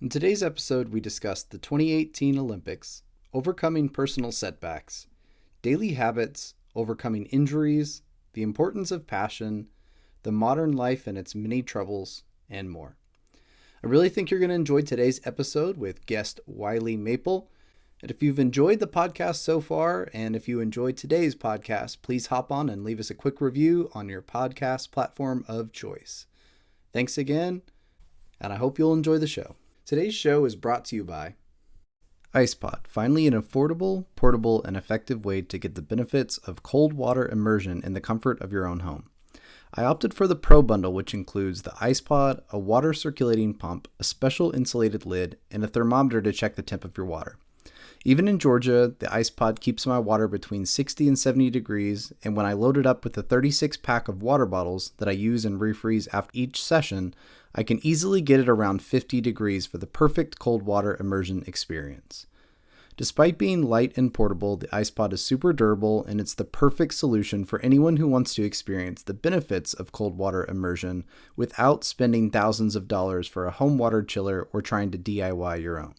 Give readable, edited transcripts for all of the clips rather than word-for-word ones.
In today's episode, we discuss the 2018 Olympics, overcoming personal setbacks, daily habits, overcoming injuries, the importance of passion, the modern life and its many troubles, and more. I really think you're going to enjoy today's episode with guest Wiley Maple. And if you've enjoyed the podcast so far, and if you enjoyed today's podcast, please hop on and leave us a quick review on your podcast platform of choice. Thanks again, and I hope you'll enjoy the show. Today's show is brought to you by Icepod, finally an affordable, portable, and effective way to get the benefits of cold water immersion in the comfort of your own home. I opted for the Pro Bundle, which includes the Icepod, a water circulating pump, a special insulated lid, and a thermometer to check the temp of your water. Even in Georgia, the Icepod keeps my water between 60 and 70 degrees, and when I load it up with the 36-pack of water bottles that I use and refreeze after each session, I can easily get it around 50 degrees for the perfect cold water immersion experience. Despite being light and portable, the Icepod is super durable, and it's the perfect solution for anyone who wants to experience the benefits of cold water immersion without spending thousands of dollars for a home water chiller or trying to DIY your own.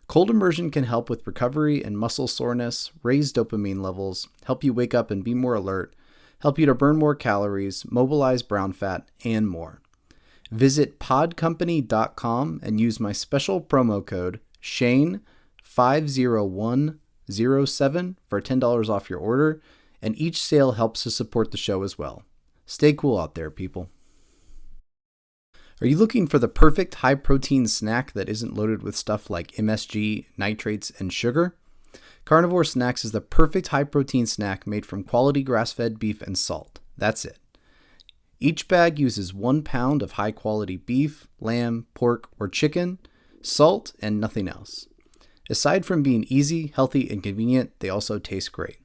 Cold immersion can help with recovery and muscle soreness, raise dopamine levels, help you wake up and be more alert, help you to burn more calories, mobilize brown fat, and more. Visit podcompany.com and use my special promo code SHANE50107 for $10 off your order, and each sale helps to support the show as well. Stay cool out there, people. Are you looking for the perfect high-protein snack that isn't loaded with stuff like MSG, nitrates, and sugar? Carnivore Snacks is the perfect high-protein snack made from quality grass-fed beef and salt. That's it. Each bag uses 1 pound of high-quality beef, lamb, pork, or chicken, salt, and nothing else. Aside from being easy, healthy, and convenient, they also taste great.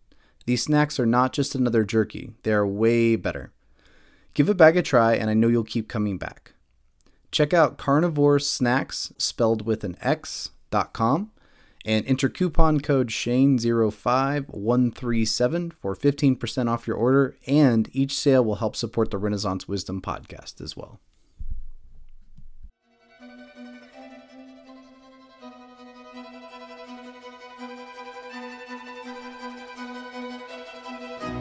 These snacks are not just another jerky. They are way better. Give a bag a try, and I know you'll keep coming back. Check out Carnivore Snacks, spelled with an X.com, and enter coupon code SHANE05137 for 15% off your order, and each sale will help support the Renaissance Wisdom podcast as well.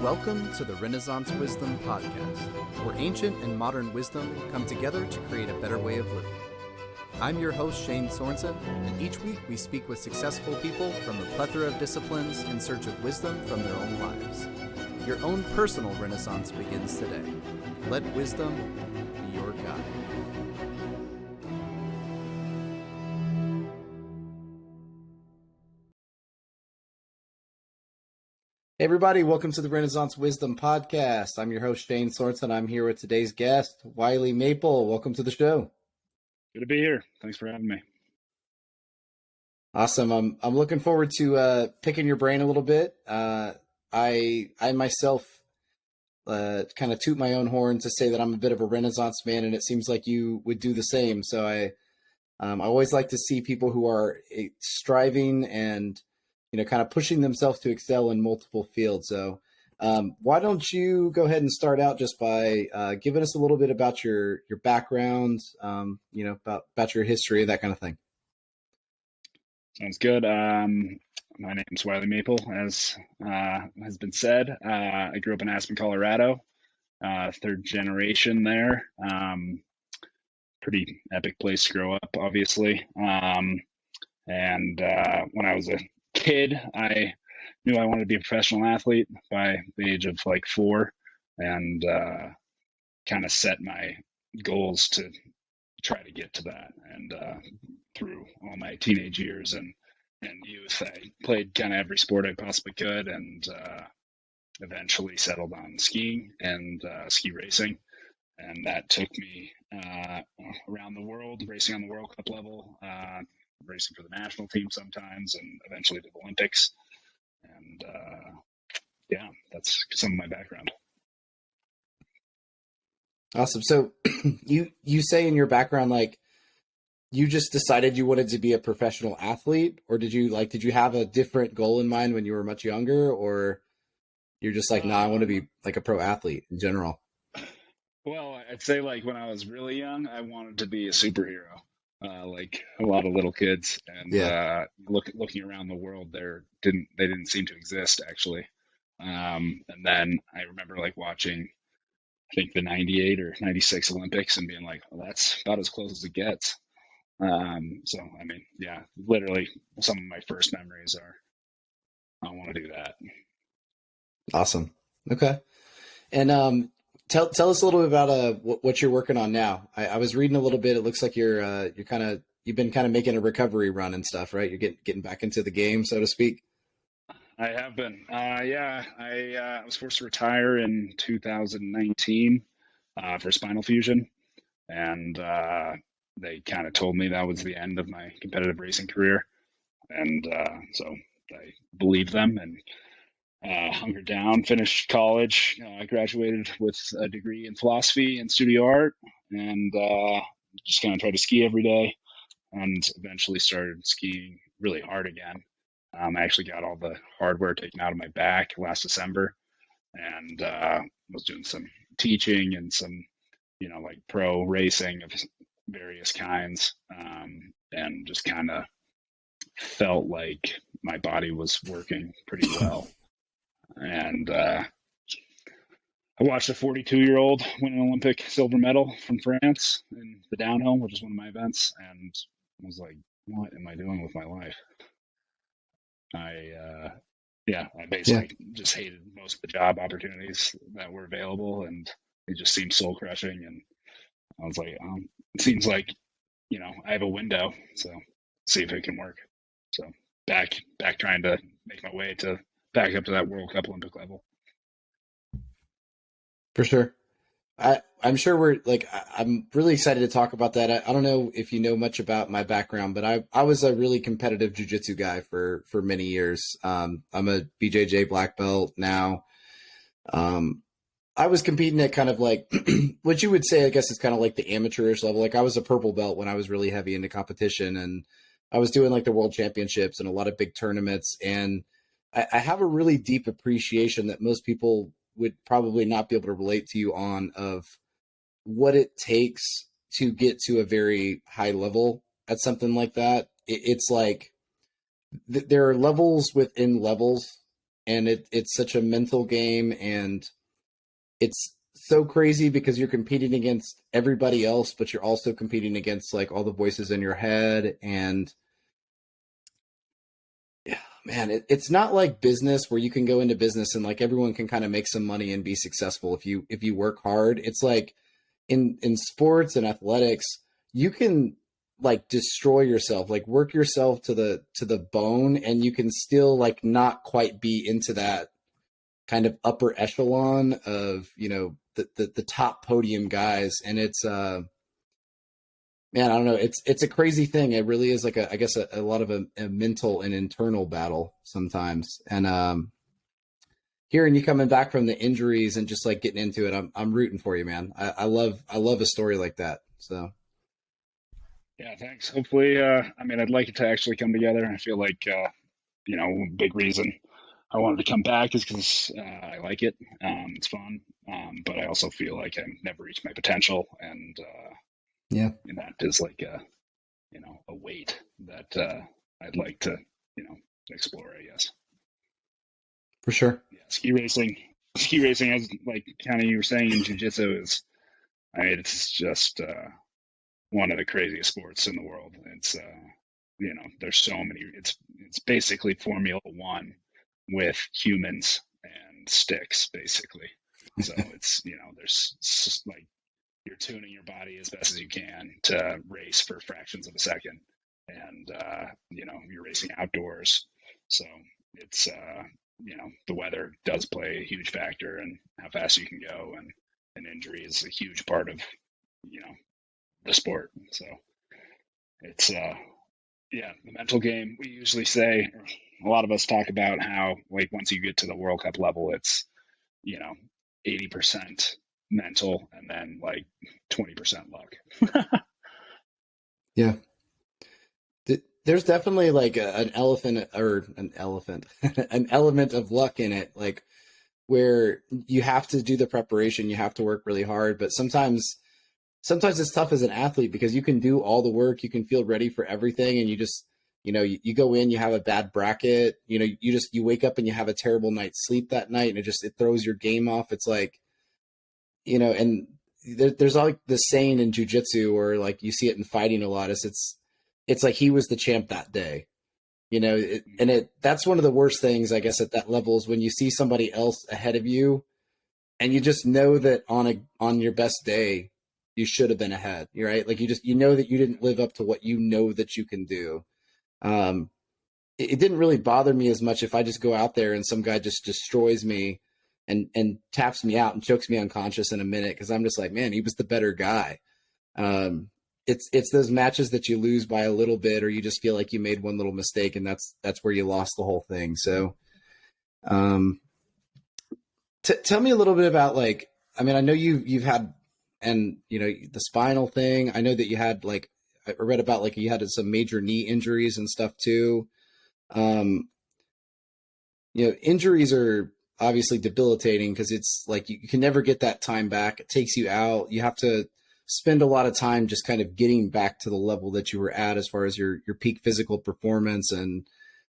Welcome to the Renaissance Wisdom podcast, where ancient and modern wisdom come together to create a better way of living. I'm your host, Shane Sorensen, and each week we speak with successful people from a plethora of disciplines in search of wisdom from their own lives. Your own personal renaissance begins today. Let wisdom be your guide. Hey everybody, welcome to the Renaissance Wisdom podcast. I'm your host, Shane Sorensen. I'm here with today's guest, Wiley Maple. Welcome to the show. Good to be here. Thanks for having me. Awesome. I'm looking forward to picking your brain a little bit. I myself kind of toot my own horn to say that I'm a bit of a Renaissance man, and it seems like you would do the same. So I always like to see people who are striving and kind of pushing themselves to excel in multiple fields. So why don't you go ahead and start out just by giving us a little bit about your background, about your history, that kind of thing. Sounds good. My name's Wiley Maple, as has been said. I grew up in Aspen, Colorado, third generation there. Pretty epic place to grow up, obviously. And when I was a kid, I knew I wanted to be a professional athlete by the age of like 4, and kind of set my goals to try to get to that. And through all my teenage years and youth, I played kind of every sport I possibly could, and eventually settled on skiing and ski racing. And that took me around the world, racing on the World Cup level, racing for the national team sometimes, and eventually to the Olympics. And yeah, that's some of my background. Awesome. So you say in your background, like, you just decided you wanted to be a professional athlete, or did you have a different goal in mind when you were much younger, or you're just like, no, I want to be like a pro athlete in general? Well, I'd say like when I was really young, I wanted to be a superhero. like a lot of little kids. And Yeah. looking around the world, they didn't seem to exist actually. And then I remember like watching, I think the '98 or '96 Olympics, and being like, well, that's about as close as it gets. So I mean, yeah, literally some of my first memories are I want to do that. Awesome. Okay. And tell us a little bit about what you're working on now. I was reading a little bit. It looks like you've been kind of making a recovery run and stuff, right? You're getting back into the game, so to speak. I have been. Yeah, I was forced to retire in 2019 for spinal fusion, and they kind of told me that was the end of my competitive racing career, and so I believed them and hunkered down, finished college, graduated with a degree in philosophy and studio art, and just kind of tried to ski every day, and eventually started skiing really hard again. I actually got all the hardware taken out of my back last December, and was doing some teaching and some, like pro racing of various kinds, and just kind of felt like my body was working pretty well. And I watched a 42-year-old win an Olympic silver medal from France in the downhill, which is one of my events, and was like, what am I doing with my life? I Yeah. basically just hated most of the job opportunities that were available, and it just seemed soul crushing. And I was like, it seems like, I have a window, so see if it can work. So back trying to make my way to back up to that World Cup Olympic level. For sure. I'm sure I'm really excited to talk about that. I don't know if you know much about my background, but I was a really competitive jujitsu guy for many years. I'm a BJJ black belt now. I was competing at kind of like what you would say, I guess it's kind of like the amateurish level. Like I was a purple belt when I was really heavy into competition, and I was doing like the world championships and a lot of big tournaments. And I have a really deep appreciation that most people would probably not be able to relate to you on of what it takes to get to a very high level at something like that. It's like there are levels within levels, and it's such a mental game, and it's so crazy because you're competing against everybody else, but you're also competing against like all the voices in your head. And yeah, man, it's not like business where you can go into business and like everyone can kind of make some money and be successful if you work hard. It's like in sports and athletics, you can like destroy yourself, like work yourself to the bone, and you can still like not quite be into that kind of upper echelon of, the top podium guys. And it's man, I don't know. It's a crazy thing. It really is like I guess a lot of a mental and internal battle sometimes. And hearing you coming back from the injuries and just like getting into it, I'm rooting for you, man. I love a story like that. So Yeah, thanks. Hopefully, I mean, I'd like it to actually come together. I feel like, big reason I wanted to come back is because I like it. It's fun. But I also feel like I've never reached my potential, yeah, and that is like a weight that I'd like to, explore, I guess. for sure. Yeah, ski racing, as like kind of you were saying in jujitsu, is, I mean, it's just one of the craziest sports in the world. It's there's so many. It's basically Formula One with humans and sticks, basically. So it's there's like you're tuning your body as best as you can to race for fractions of a second, and you're racing outdoors, so it's the weather does play a huge factor, and how fast you can go, and injury is a huge part of the sport. So it's yeah, the mental game. We usually say, a lot of us talk about how like once you get to the World Cup level, it's you know 80% mental and then like 20% luck. Yeah. There's definitely like an elephant or an elephant, an element of luck in it, like where you have to do the preparation, you have to work really hard, but sometimes sometimes it's tough as an athlete because you can do all the work, you can feel ready for everything, and you just, you go in, you have a bad bracket, you wake up and you have a terrible night's sleep that night, and it throws your game off. It's like, and there's like this saying in jujitsu, or like you see it in fighting a lot, is it's like he was the champ that day, that's one of the worst things, I guess, at that level, is when you see somebody else ahead of you, and you just know that on your best day, you should have been ahead. You're right. Like you know that you didn't live up to what you know that you can do. It didn't really bother me as much if I just go out there and some guy just destroys me and taps me out and chokes me unconscious in a minute. Cause I'm just like, man, he was the better guy. It's those matches that you lose by a little bit, or you just feel like you made one little mistake, and that's where you lost the whole thing. So, tell me a little bit about, like, I mean, I know you've had, and the spinal thing. I know that you had, like, I read about, like, you had some major knee injuries and stuff too. Injuries are obviously debilitating because it's like you can never get that time back. It takes you out. You have to spend a lot of time just kind of getting back to the level that you were at as far as your peak physical performance and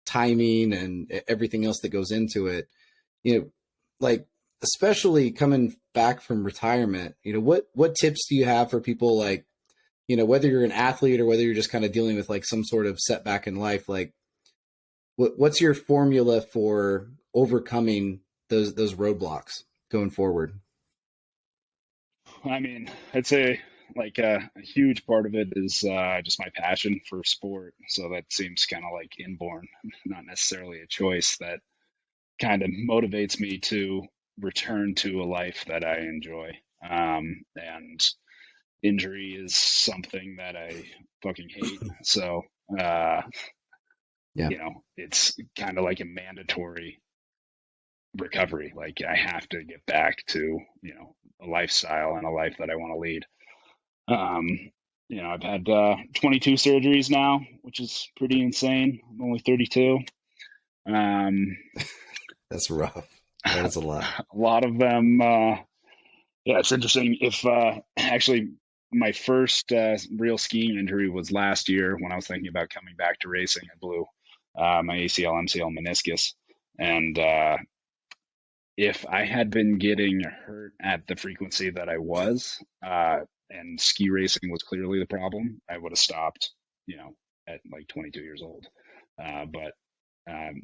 timing and everything else that goes into it. Like, especially coming back from retirement, what tips do you have for people, like, whether you're an athlete or whether you're just kind of dealing with like some sort of setback in life, like what's your formula for overcoming those roadblocks going forward? I mean, I'd say like a huge part of it is just my passion for sport. So that seems kind of like inborn, not necessarily a choice, that kind of motivates me to return to a life that I enjoy. And injury is something that I fucking hate. So, Yeah. It's kind of like a mandatory recovery. Like I have to get back to, a lifestyle and a life that I want to lead. I've had 22 surgeries now, which is pretty insane. I'm only 32. That's rough. That is a lot. A lot of them. Yeah, it's interesting. If actually, my first real skiing injury was last year when I was thinking about coming back to racing. I blew my ACL, MCL, meniscus, and if I had been getting hurt at the frequency that I was, and ski racing was clearly the problem, I would have stopped, at like 22 years old. But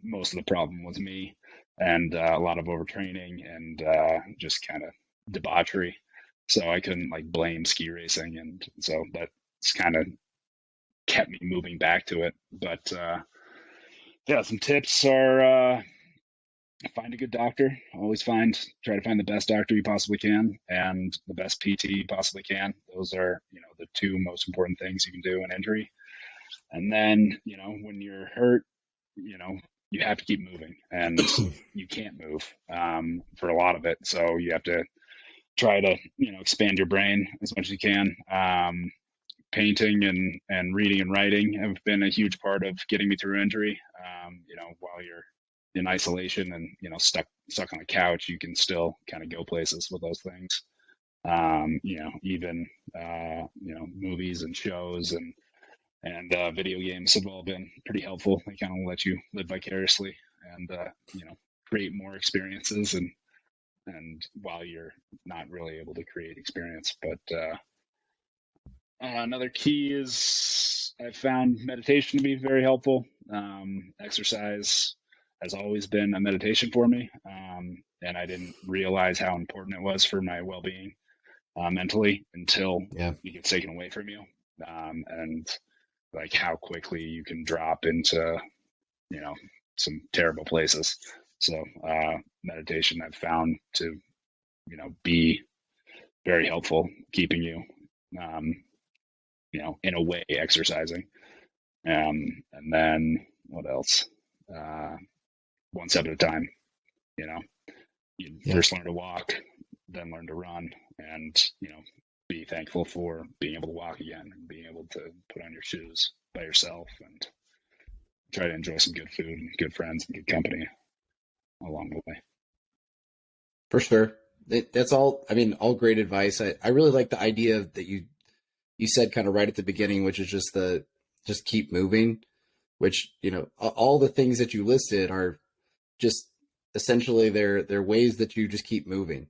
most of the problem was me, and a lot of overtraining and just kind of debauchery. So I couldn't like blame ski racing, and so that's kind of kept me moving back to it. But yeah, some tips are find a good doctor. Always try to find the best doctor you possibly can and the best PT you possibly can. Those are, the two most important things you can do in injury. And then, when you're hurt, you have to keep moving, and you can't move for a lot of it. So you have to try to, expand your brain as much as you can. Painting and reading and writing have been a huge part of getting me through injury. While you're in isolation and, stuck on the couch, you can still kind of go places with those things. Even movies and shows and video games have all been pretty helpful. They kind of let you live vicariously and create more experiences, and while you're not really able to create experience. But another key is I've found meditation to be very helpful. Exercise has always been a meditation for me, and I didn't realize how important it was for my well-being mentally until it gets taken away from you, and like how quickly you can drop into some terrible places. So meditation I've found to be very helpful, keeping you in a way exercising. And then what else? One step at a time. You first learn to walk, then learn to run, and be thankful for being able to walk again and being able to put on your shoes by yourself and try to enjoy some good food and good friends and good company along the way. For sure. That's all. I mean, all great advice. I really like the idea that you you said kind of right at the beginning, which is just keep moving, which, all the things that you listed are just essentially they're ways that you just keep moving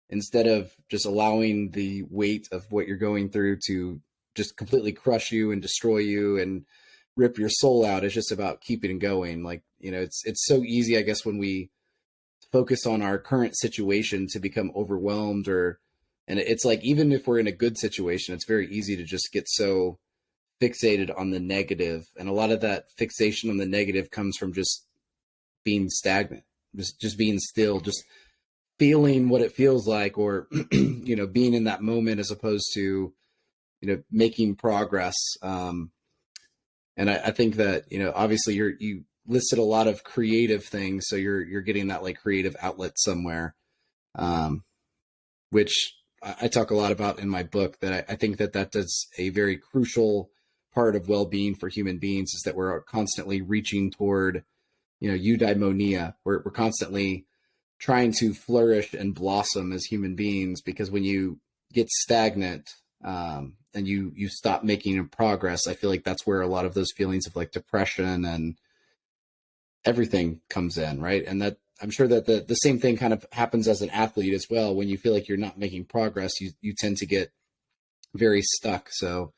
instead of just allowing the weight of what you're going through to just completely crush you and destroy you and rip your soul out. It's just about keeping going. Like, it's so easy, I guess, when we focus on our current situation to become overwhelmed and it's like, even if we're in a good situation, it's very easy to just get so fixated on the negative. And a lot of that fixation on the negative comes from just being stagnant, just being still, just feeling what it feels like, or being in that moment as opposed to making progress. And I think that obviously you listed a lot of creative things, so you're getting that like creative outlet somewhere, which I talk a lot about in my book. That I think that does a very crucial part of well-being for human beings, is that we're constantly reaching toward eudaimonia. We're constantly trying to flourish and blossom as human beings, because when you get stagnant, and you stop making progress, I feel like that's where a lot of those feelings of like depression and everything comes in, right? And that, I'm sure that the same thing kind of happens as an athlete as well. When you feel like you're not making progress, you tend to get very stuck. So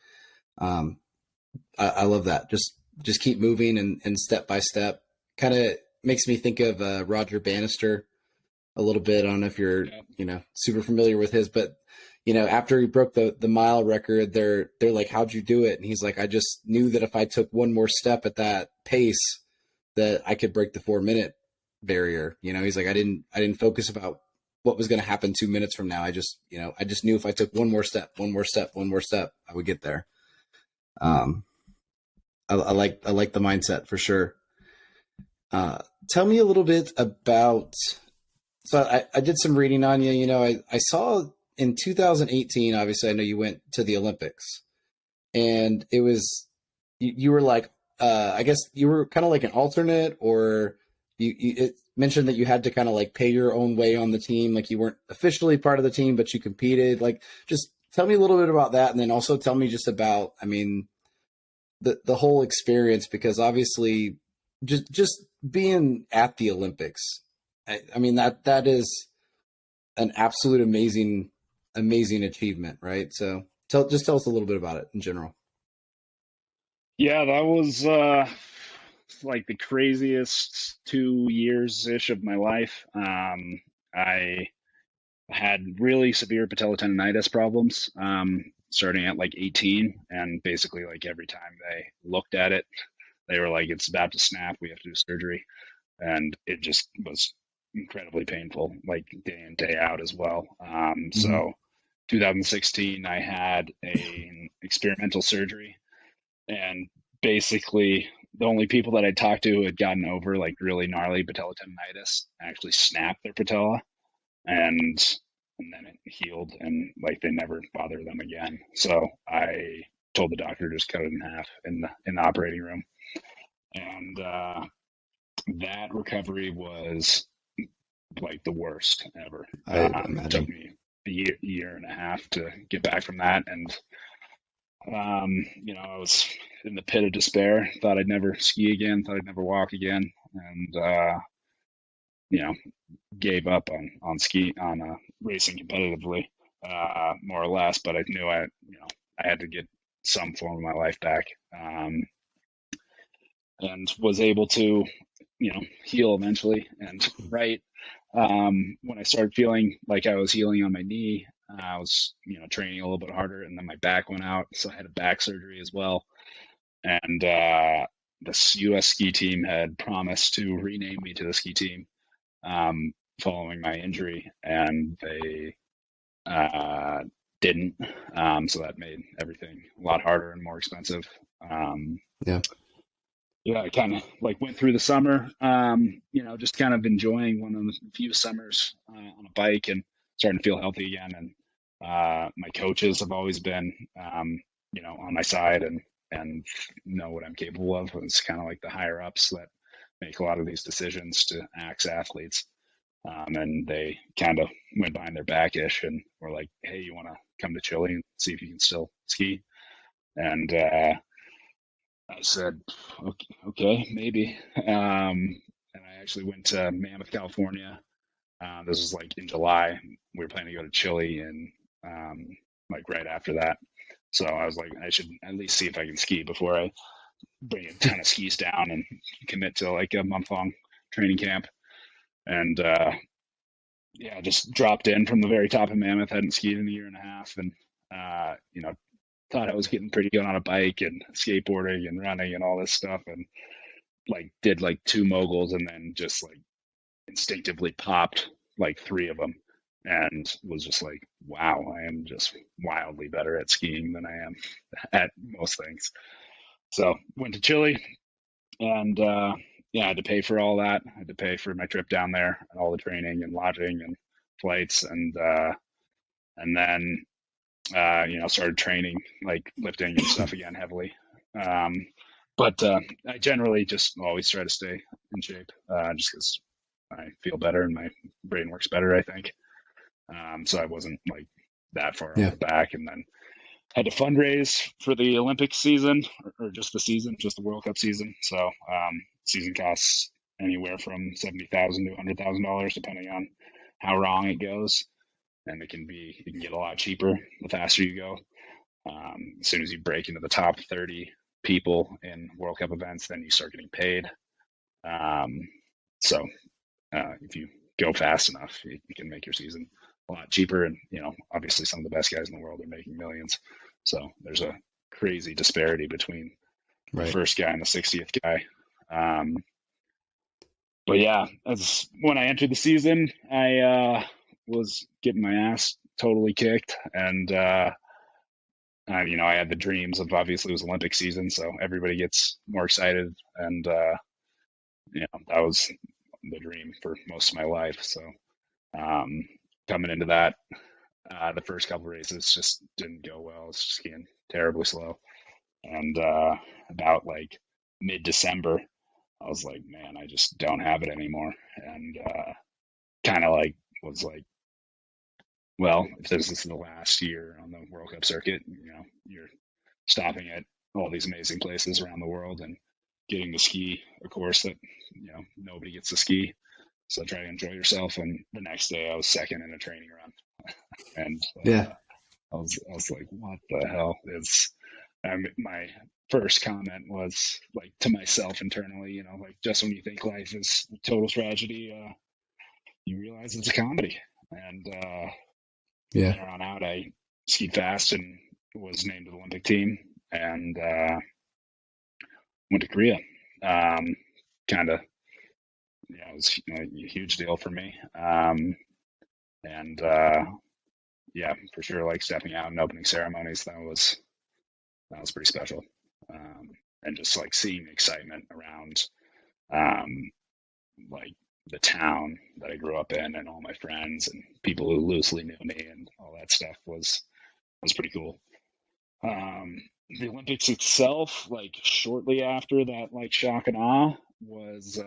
I love that. Just keep moving and step by step. Kind of makes me think of Roger Bannister a little bit. I don't know if you're super familiar with his, but after he broke the mile record, they're like, how'd you do it? And he's like, I just knew that if I took one more step at that pace, that I could break the 4-minute barrier. He's like, I didn't focus about what was going to happen 2 minutes from now. I just knew if I took one more step, I would get there. I like the mindset for sure. Tell me a little bit about, so I did some reading on you. I saw in 2018, obviously I know you went to the Olympics, and it was, you were like, I guess you were kind of like an alternate, or it mentioned that you had to kind of like pay your own way on the team. Like you weren't officially part of the team, but you competed. Like, just tell me a little bit about that. And then also tell me just about, the whole experience, because obviously just being at the Olympics, that is an absolute amazing achievement, right? So tell us a little bit about it in general. Yeah, that was like the craziest 2 years ish of my life. I had really severe patella tendonitis problems starting at like 18, and basically like every time they looked at it, they were like, it's about to snap, we have to do surgery. And it just was incredibly painful, like day in, day out as well. Mm-hmm. So 2016, I had an experimental surgery, and basically the only people that I talked to who had gotten over like really gnarly patella tendonitis actually snapped their patella, and then it healed, and like they never bothered them again. So I told the doctor to just cut it in half in the operating room, and that recovery was like the worst ever. I It took imagine. me a year and a half to get back from that, and I was in the pit of despair. Thought I'd never ski again. Thought I'd never walk again, and you know, gave up on racing competitively, more or less. But I knew I had to get some form of my life back, and was able to heal eventually. And right when I started feeling like I was healing on my knee, I was training a little bit harder, and then my back went out, so I had a back surgery as well. And this U.S. ski team had promised to rename me to the ski team following my injury, and they didn't. So that made everything a lot harder and more expensive. Yeah. Yeah, I kind of like went through the summer, just kind of enjoying one of the few summers on a bike and starting to feel healthy again. And my coaches have always been, on my side and know what I'm capable of. It's kind of like the higher ups that make a lot of these decisions to axe athletes. And they kind of went behind their back ish and were like, hey, you want to come to Chile and see if you can still ski? And I said, okay, maybe. And I actually went to Mammoth, California. This was like in July. We were planning to go to Chile and like right after that. So I was like, I should at least see if I can ski before I bring a ton of skis down and commit to like a month long training camp. And yeah, just dropped in from the very top of Mammoth. Hadn't skied in a year and a half, and you know, thought I was getting pretty good on a bike and skateboarding and running and all this stuff, and like did like two moguls, and then just like instinctively popped like three of them, and was just like, wow, I am just wildly better at skiing than I am at most things. So went to Chile, and yeah, I had to pay for all that. I had to pay for my trip down there and all the training and lodging and flights, and then you know, started training like lifting and stuff again heavily. Um, but I generally just always try to stay in shape, just because I feel better and my brain works better, I think. So I wasn't like that far off Yeah. the back, and then had to fundraise for the Olympic season, or just the season, just the World Cup season. So season costs anywhere from $70,000 to $100,000, depending on how wrong it goes. And you can get a lot cheaper the faster you go. As soon as you break into the top 30 people in World Cup events, then you start getting paid. Um, so if you go fast enough, you can make your season a lot cheaper. And, you know, obviously some of the best guys in the world are making millions. So there's a crazy disparity between the Right. first guy and the 60th guy. Um, but yeah, as when I entered the season, I was getting my ass totally kicked, and you know, I had the dreams of, obviously it was Olympic season, so everybody gets more excited, and you know, that was the dream for most of my life. So um, coming into that, the first couple races just didn't go well. I was skiing terribly slow, and about like mid-December, I was like, man, I just don't have it anymore, and kind of like was like, well, if this is the last year on the World Cup circuit, you know, you're stopping at all these amazing places around the world and getting to ski a course that, you know, nobody gets to ski. So try to enjoy yourself. And the next day, I was second in a training run, and Yeah. I was like, what the hell is? My first comment was like to myself internally, you know, like just when you think life is total tragedy, you realize it's a comedy. And from Yeah. there on out, I skied fast and was named to the Olympic team, and went to Korea. Kind of, yeah, it was a huge deal for me. And yeah, for sure, like stepping out and opening ceremonies, that was pretty special. And just like seeing the excitement around, um, like the town that I grew up in, and all my friends and people who loosely knew me, and all that stuff was pretty cool. Um, the Olympics itself, like shortly after that, like shock and awe was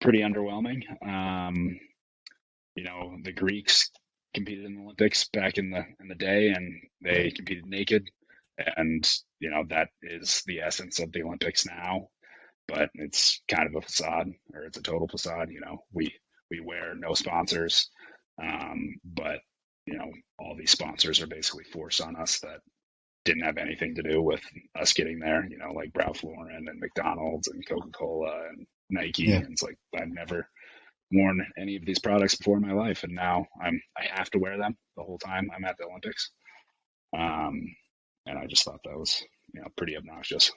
pretty underwhelming. You know, the Greeks competed in the Olympics back in the day, and they Right. competed naked, and you know that is the essence of the Olympics now. But it's kind of a facade, or it's a total facade. You know, we wear no sponsors, but you know, all these sponsors are basically forced on us that didn't have anything to do with us getting there. You know, like Ralph Lauren and McDonald's and Coca Cola and Nike. Yeah. And it's like I've never worn any of these products before in my life, and now I have to wear them the whole time I'm at the Olympics. Um, and I just thought that was, you know, pretty obnoxious.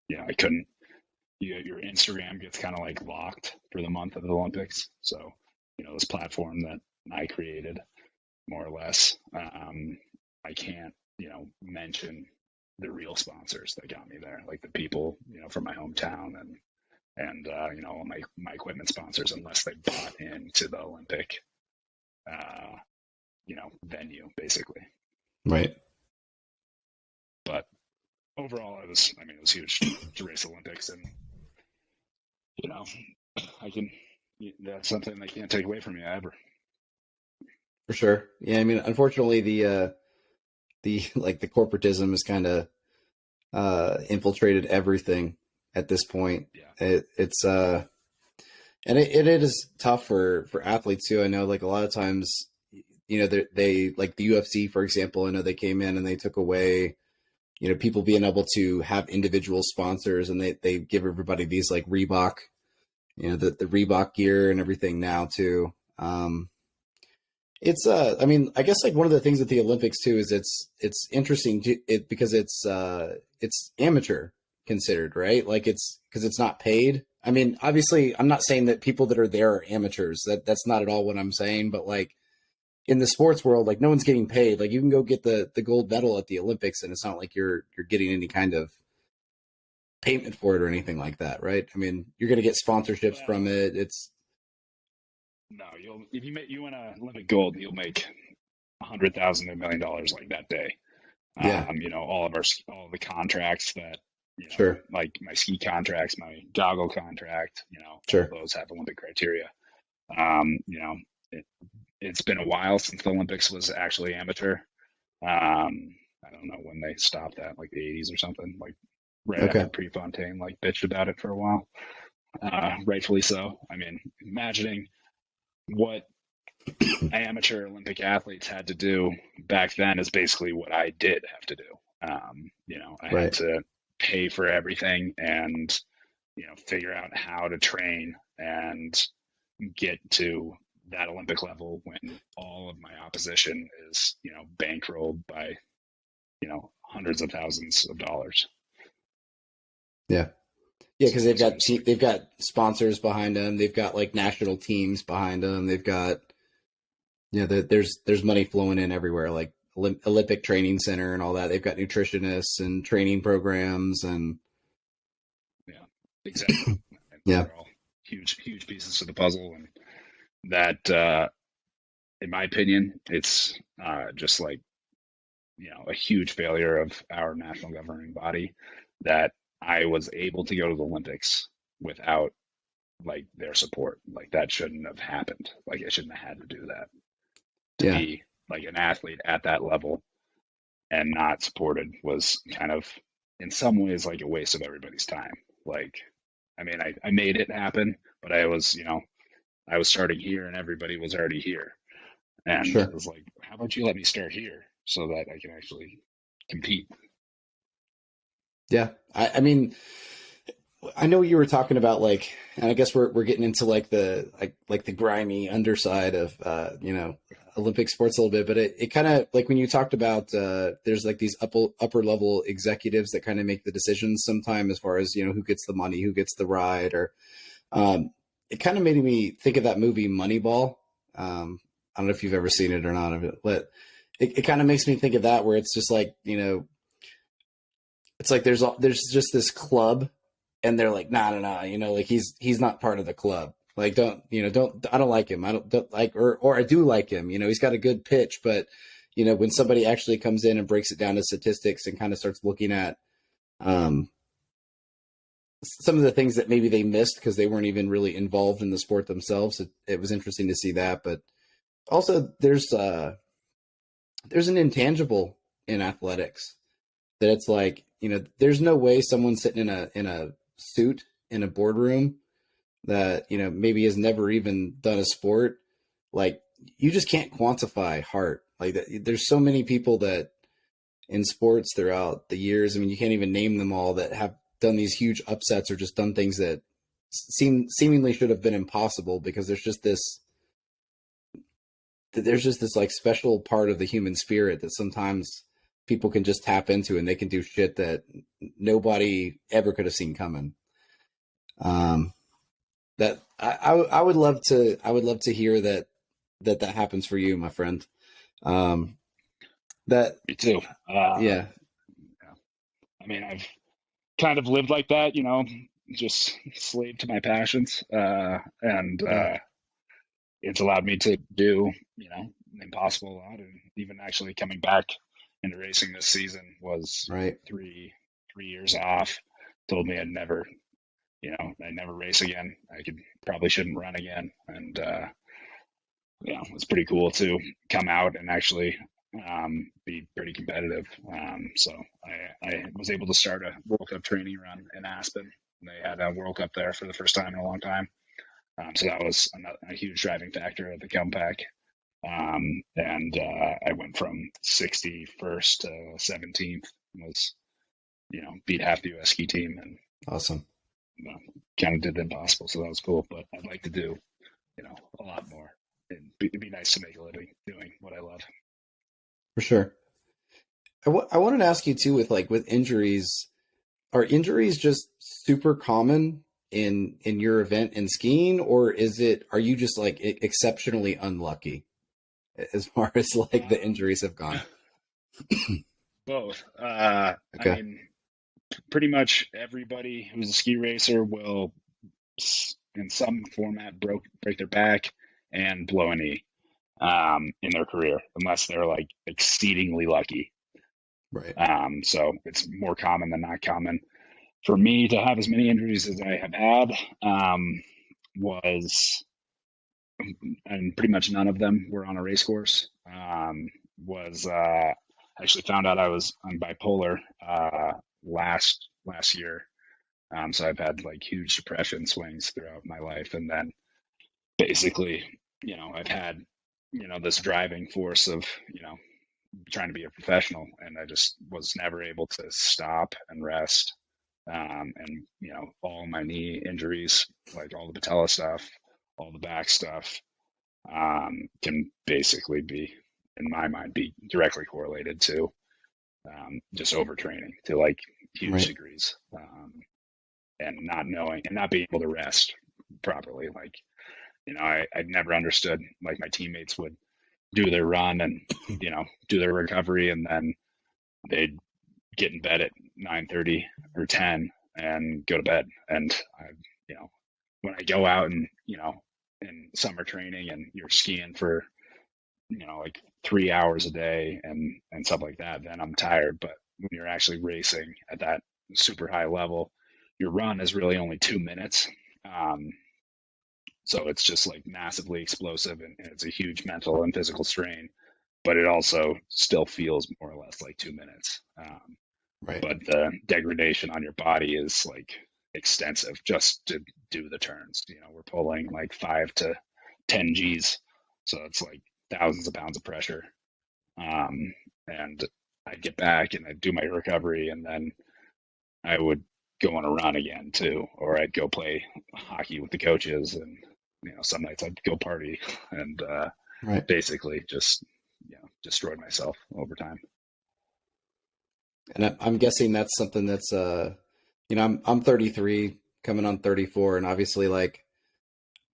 Yeah, I couldn't. Your Instagram gets kind of like locked for the month of the Olympics, so you know this platform that I created, more or less. I can't, you know, mention the real sponsors that got me there, like the people, you know, from my hometown, and you know, all my equipment sponsors, unless they bought into the Olympic, uh, you know, venue basically. Right. But overall, I mean, it was huge to race Olympics, and you know, I can. That's something they can't take away from you ever. For sure. Yeah. I mean, unfortunately, the like the corporatism has kind of infiltrated everything at this point. Yeah. It's and it is tough for athletes too. I know like a lot of times, they like the UFC, for example. I know they came in and they took away, people being able to have individual sponsors, and they give everybody these like Reebok, the Reebok gear and everything now too. It's I mean, I guess like one of the things with the Olympics too is it's interesting because it's amateur considered, right? Like it's because it's not paid. I mean, obviously, I'm not saying that people that are there are amateurs. That's not at all what I'm saying. But like in the sports world, like no one's getting paid. Like you can go get the gold medal at the Olympics, and it's not like you're getting any kind of payment for it or anything like that, right? I mean, you're going to get sponsorships Well, from it. It's no, if you win a Olympic gold, you'll make $100,000 to $1 million like that day. yeah, All of the contracts that, sure, like my ski contracts, my goggle contract, all sure, those have Olympic criteria. Um, you know, it, it's been a while since the Olympics was actually amateur. I don't know when they stopped that, like the 80s or something, like right after okay, Prefontaine, like bitched about it for a while. Rightfully so. I mean, imagining what amateur Olympic athletes had to do back then is basically what I did have to do. I had right, to pay for everything and, figure out how to train and get to that Olympic level when all of my opposition is, bankrolled by, hundreds of thousands of dollars. yeah. Yeah, because So it's like, they've got sponsors behind them. They've got like national teams behind them. They've got there's money flowing in everywhere, like Olympic Training Center and all that. They've got nutritionists and training programs, and yeah, exactly. And yeah, they're all huge, huge pieces to the puzzle, and that, in my opinion, it's just like a huge failure of our national governing body that I was able to go to the Olympics without like their support. Like that shouldn't have happened. Like I shouldn't have had to do that to yeah, be like an athlete at that level and not supported was kind of in some ways like a waste of everybody's time. Like, I mean, I made it happen, but I was starting here and everybody was already here. And it sure, was like, how about you let me start here so that I can actually compete? yeah. I mean, I know you were talking about like, and I guess we're getting into like the like the grimy underside of Olympic sports a little bit, but it kind of like when you talked about there's like these upper level executives that kind of make the decisions sometime as far as who gets the money, who gets the ride, or it kind of made me think of that movie Moneyball. I don't know if you've ever seen it or not, but it kind of makes me think of that where it's just like it's like there's just this club, and they're like, nah, nah, nah, like he's not part of the club. Like, I don't like him. I don't like, or I do like him. He's got a good pitch, but when somebody actually comes in and breaks it down to statistics and kind of starts looking at um, some of the things that maybe they missed because they weren't even really involved in the sport themselves, it was interesting to see that. But also, there's an intangible in athletics that it's like there's no way someone sitting in a suit in a boardroom that maybe has never even done a sport, like you just can't quantify heart like that. There's so many people that in sports throughout the years, I mean, you can't even name them all, that have done these huge upsets or just done things that seemingly should have been impossible, because there's just this like special part of the human spirit that sometimes people can just tap into, and they can do shit that nobody ever could have seen coming. Um, that I would love to hear that happens for you, my friend. Um, that Me too. yeah, Yeah. I mean, I've kind of lived like that, just slave to my passions. And yeah, it's allowed me to do, the impossible a lot. And even actually coming back into racing this season was right, three years off. Told me I'd never race again. I probably shouldn't run again. And, it's pretty cool to come out and actually be pretty competitive. So I was able to start a World Cup training run in Aspen. They had a World Cup there for the first time in a long time. So that was a huge driving factor of the comeback. And I went from 61st to 17th. Was, beat half the U.S. ski team, and Awesome. kind of did the impossible. So that was cool. But I'd like to do, a lot more. It'd be nice to make a living doing what I love. For sure. I wanted to ask you too, with injuries, are injuries just super common in your event in skiing, or are you just like exceptionally unlucky as far as like the injuries have gone? Both. Okay. I mean, pretty much everybody who's a ski racer will, in some format, break their back and blow a knee in their career, unless they're like exceedingly lucky. Right. So it's more common than not common. For me to have as many injuries as I have had, was, and pretty much none of them were on a race course, was actually found out I was on bipolar last year. So I've had like huge depression swings throughout my life, and then basically, I've had, this driving force of, trying to be a professional, and I just was never able to stop and rest. And all my knee injuries, like all the patella stuff, all the back stuff, can basically be, in my mind, be directly correlated to just overtraining to like huge degrees, and not knowing and not being able to rest properly. Like, I'd never understood, like, my teammates would do their run and, do their recovery, and then they'd get in bed at 9:30 or 10 and go to bed. And when I go out and, in summer training and you're skiing for, like 3 hours a day and stuff like that, then I'm tired. But when you're actually racing at that super high level, your run is really only 2 minutes. So it's just like massively explosive, and it's a huge mental and physical strain, but it also still feels more or less like 2 minutes. But the degradation on your body is like extensive just to do the turns. We're pulling like 5 to 10 Gs. So it's like thousands of pounds of pressure. And I'd get back and I'd do my recovery, and then I would go on a run again too, or I'd go play hockey with the coaches, and some nights I'd go party, and basically just destroyed myself over time. And I'm guessing that's something that's I'm 33, coming on 34, and obviously like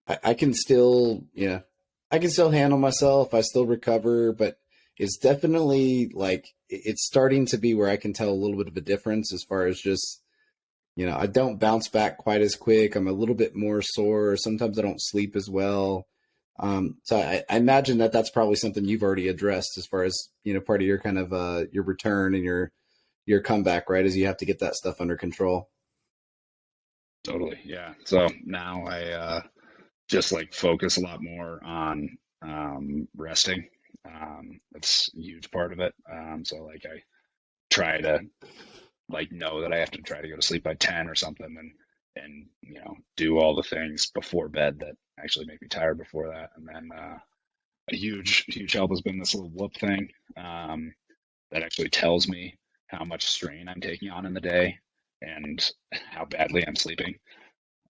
I can still I can still handle myself. I still recover, but it's definitely like it's starting to be where I can tell a little bit of a difference as far as just I don't bounce back quite as quick. I'm a little bit more sore. Sometimes I don't sleep as well. So I imagine that that's probably something you've already addressed as far as, part of your kind of your return and your comeback, right? Is you have to get that stuff under control. Totally. Yeah. So now I just like focus a lot more on resting. That's a huge part of it. So like I try to like know that I have to try to go to sleep by 10 or something, and do all the things before bed that actually make me tired before that. And then a huge help has been this little Whoop thing that actually tells me how much strain I'm taking on in the day and how badly I'm sleeping.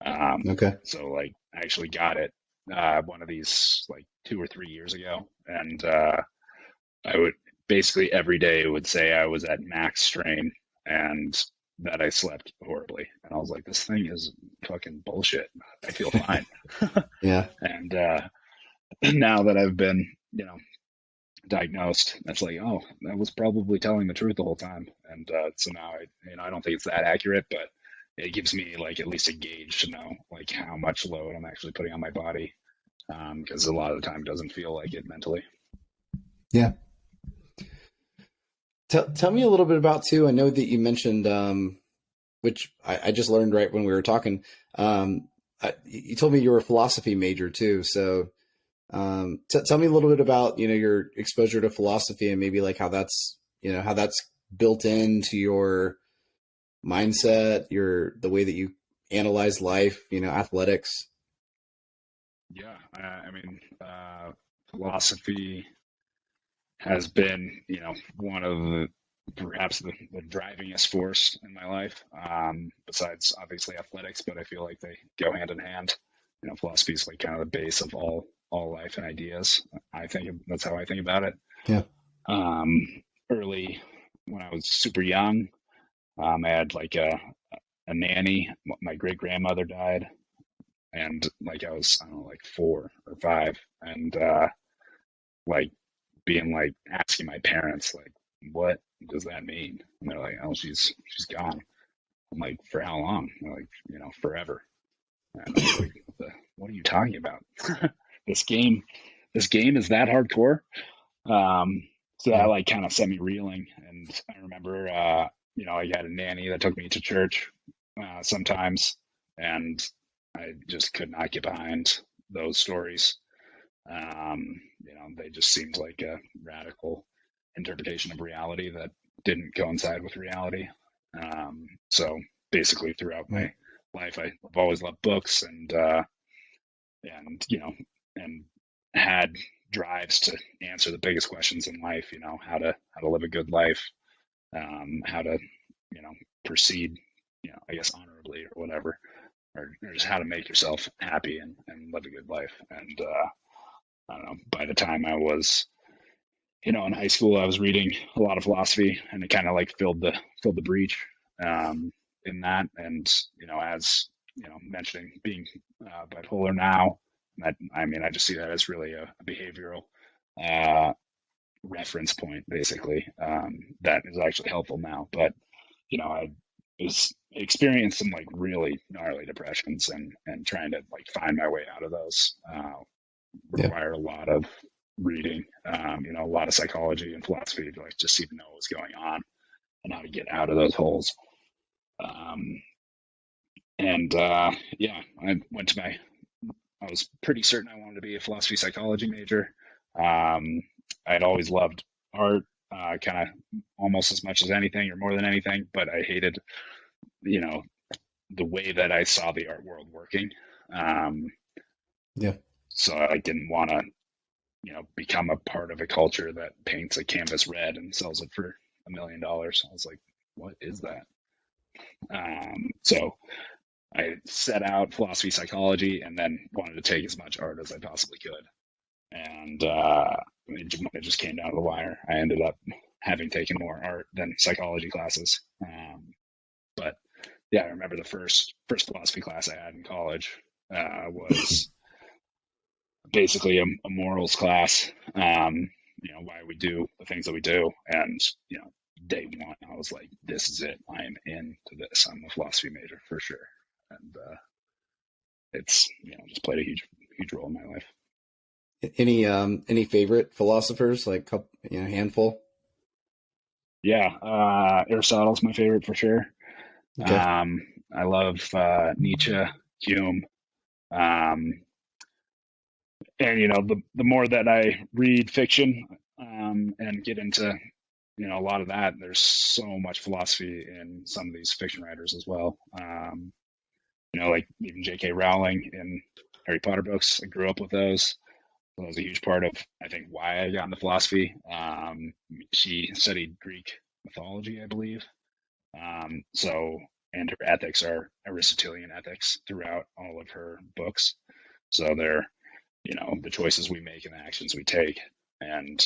Okay. So like I actually got it one of these like 2 or 3 years ago, and I would basically every day it would say I was at max strain and that I slept horribly. And I was like, this thing is fucking bullshit. I feel fine. Yeah. And now that I've been, diagnosed, that's like, oh, that was probably telling the truth the whole time. And so now I don't think it's that accurate, but it gives me like at least a gauge to know like how much load I'm actually putting on my body, because a lot of the time it doesn't feel like it mentally. Yeah. Tell me a little bit about too. I know that you mentioned, which I just learned right when we were talking. You told me you were a philosophy major too. So Tell me a little bit about, your exposure to philosophy and maybe like how that's built into your mindset, the way that you analyze life, athletics. Yeah, I mean, philosophy has been, one of perhaps the drivingest force in my life, besides obviously athletics, but I feel like they go hand in hand. Philosophy is like kind of the base of all life and ideas. That's how I think about it. Yeah. Um, Early when I was super young, I had like a nanny. My great grandmother died, and like I was, I don't know, like 4 or 5, and like being like asking my parents like, what does that mean? And they're like, oh, she's gone. I'm like, for how long? They're like, forever. And I was like, what are you talking about? this game this game is that hardcore. So that Yeah. like kind of set me reeling. And I remember I had a nanny that took me to church sometimes, and I just could not get behind those stories. They just seemed like a radical interpretation of reality that didn't coincide with reality. So basically, throughout Right. my life, I've always loved books, and and had drives to answer the biggest questions in life. How to live a good life, how to proceed, I guess honorably or whatever, or just how to make yourself happy and live a good life. And I don't know. By the time I was in high school, I was reading a lot of philosophy, and it kind of like filled the breach in that. And as mentioning being bipolar now, I just see that as really a behavioral uh, reference point, basically, that is actually helpful now. But I was experienced some like really gnarly depressions, and trying to like find my way out of those Yeah. required a lot of reading, a lot of psychology and philosophy to like just even know what was going on and how to get out of those holes. Um, and yeah, I was pretty certain I wanted to be a philosophy psychology major. I'd always loved art, kind of almost as much as anything or more than anything, but I hated, you know, the way that I saw the art world working. Um, Yeah. so I didn't want to, become a part of a culture that paints a canvas red and sells it for $1 million. I was like, what is that? So I set out philosophy psychology and then wanted to take as much art as I possibly could. And it just came down to the wire. I ended up having taken more art than psychology classes. But yeah, I remember the first philosophy class I had in college was basically a morals class. Why we do the things that we do, and day one, I was like, "This is it. I am into this. I'm a philosophy major for sure." And it's just played a huge role in my life. Any favorite philosophers, like handful? Yeah, Aristotle's my favorite for sure. Okay. I love Nietzsche, Hume, um, and the more that I read fiction and get into a lot of that, there's so much philosophy in some of these fiction writers as well. Like even J.K. Rowling in Harry Potter books. I grew up with those. So that was a huge part of, I think, why I got into philosophy. She studied Greek mythology, I believe. And her ethics are Aristotelian ethics throughout all of her books. So they're, the choices we make and the actions we take. And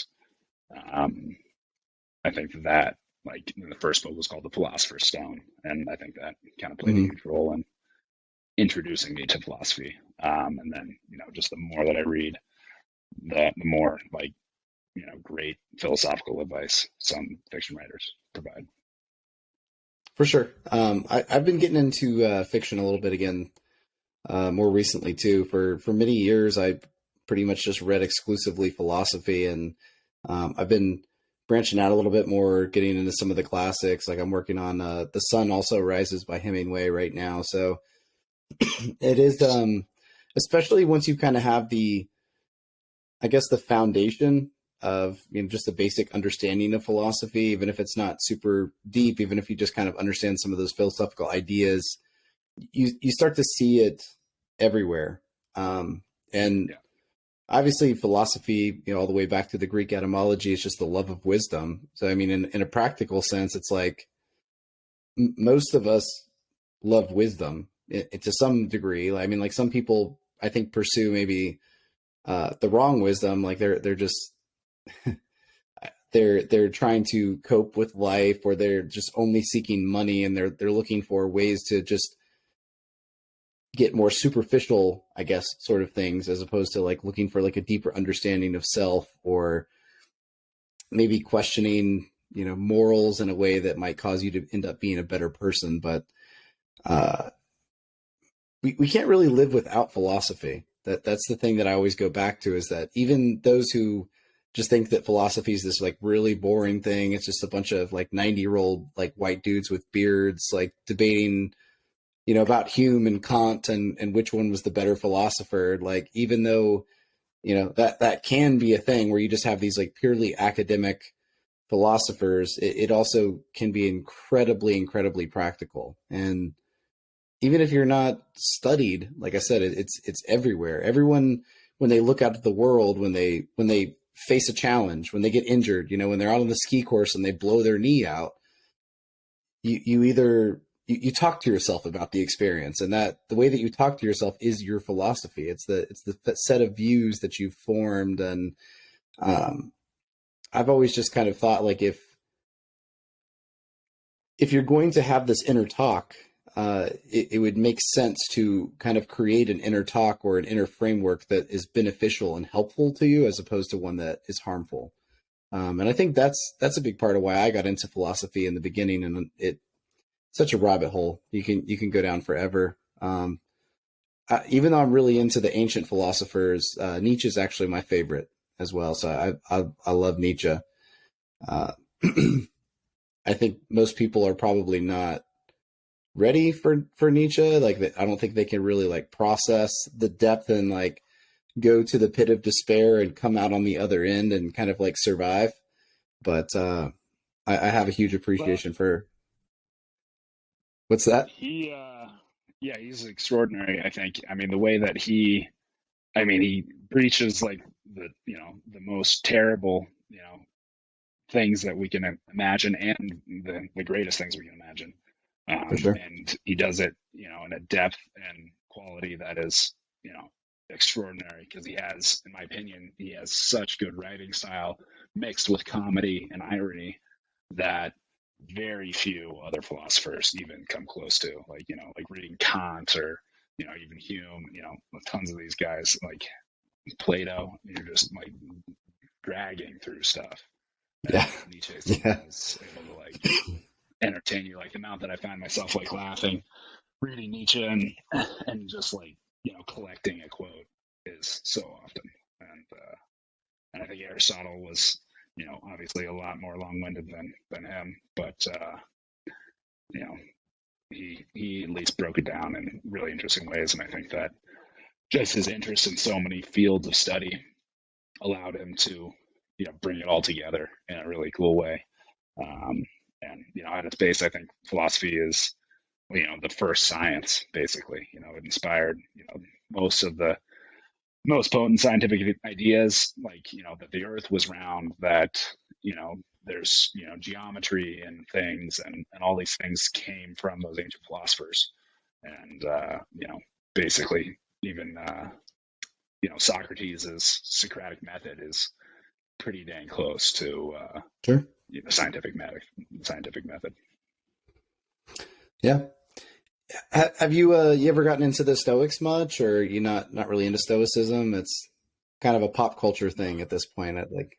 I think that, like, the first book was called The Philosopher's Stone. And I think that kind of played a Hmm. huge role in introducing me to philosophy. And then, just the more that I read, the more, like, great philosophical advice some fiction writers provide. For sure. I've been getting into fiction a little bit again, more recently too. For many years, I pretty much just read exclusively philosophy, and I've been branching out a little bit more, getting into some of the classics. Like I'm working on "The Sun Also Rises" by Hemingway right now. So it is, especially once you kind of have I guess, the foundation of, just a basic understanding of philosophy, even if it's not super deep, even if you just kind of understand some of those philosophical ideas, you start to see it everywhere. And Yeah. obviously philosophy, all the way back to the Greek etymology, is just the love of wisdom. So, I mean, in a practical sense, it's like most of us love wisdom to some degree. I mean, like, some people, I think, pursue maybe the wrong wisdom. Like, they're just they're trying to cope with life, or they're just only seeking money, and they're looking for ways to just get more superficial, I guess, sort of things, as opposed to like looking for like a deeper understanding of self, or maybe questioning, morals in a way that might cause you to end up being a better person. But uh, we can't really live without philosophy. That's the thing that I always go back to, is that even those who just think that philosophy is this like really boring thing, it's just a bunch of like 90-year-old like white dudes with beards like debating, about Hume and Kant, and which one was the better philosopher. Like, even though, that can be a thing where you just have these like purely academic philosophers, it also can be incredibly, incredibly practical. And even if you're not studied, like I said, it's everywhere. Everyone, when they look out at the world, when they face a challenge, when they get injured, when they're out on the ski course and they blow their knee out, you either you talk to yourself about the experience, and that the way that you talk to yourself is your philosophy. It's the set of views that you've formed. And um, I've always just kind of thought, like, if you're going to have this inner talk, it would make sense to kind of create an inner talk or an inner framework that is beneficial and helpful to you, as opposed to one that is harmful. And I think that's a big part of why I got into philosophy in the beginning, and it's such a rabbit hole you can go down forever. Even though I'm really into the ancient philosophers, Nietzsche is actually my favorite as well. So I love Nietzsche. Uh, I think most people are probably not ready for Nietzsche. Like, I don't think they can really like process the depth and like go to the pit of despair and come out on the other end and kind of like survive. But I have a huge Well, appreciation for what's that? yeah, he's extraordinary. I think. I mean, the way that he preaches like the most terrible, things that we can imagine, and the greatest things we can imagine. For sure. And he does it, in a depth and quality that is, extraordinary, because in my opinion, he has such good writing style mixed with comedy and irony that very few other philosophers even come close to. Like, like reading Kant, or, even Hume, tons of these guys, like Plato, you're just like dragging through stuff. Yeah. And Nietzsche Yeah. is able to like entertain you. Like, the amount that I find myself like laughing reading Nietzsche, and just like collecting a quote is so often. And I think Aristotle was, obviously a lot more long-winded than him, but you know he at least broke it down in really interesting ways. And I think that just his interest in so many fields of study allowed him to bring it all together in a really cool way. Um, and at its base, I think philosophy is the first science. Basically, it inspired most of the most potent scientific ideas, like that the Earth was round, that there's geometry and things, and all these things came from those ancient philosophers. And basically, even Socrates' Socratic method is pretty dang close to Sure. scientific method. Yeah. Have you ever gotten into the Stoics much, or you not really into Stoicism? It's kind of a pop culture thing at this point. Like,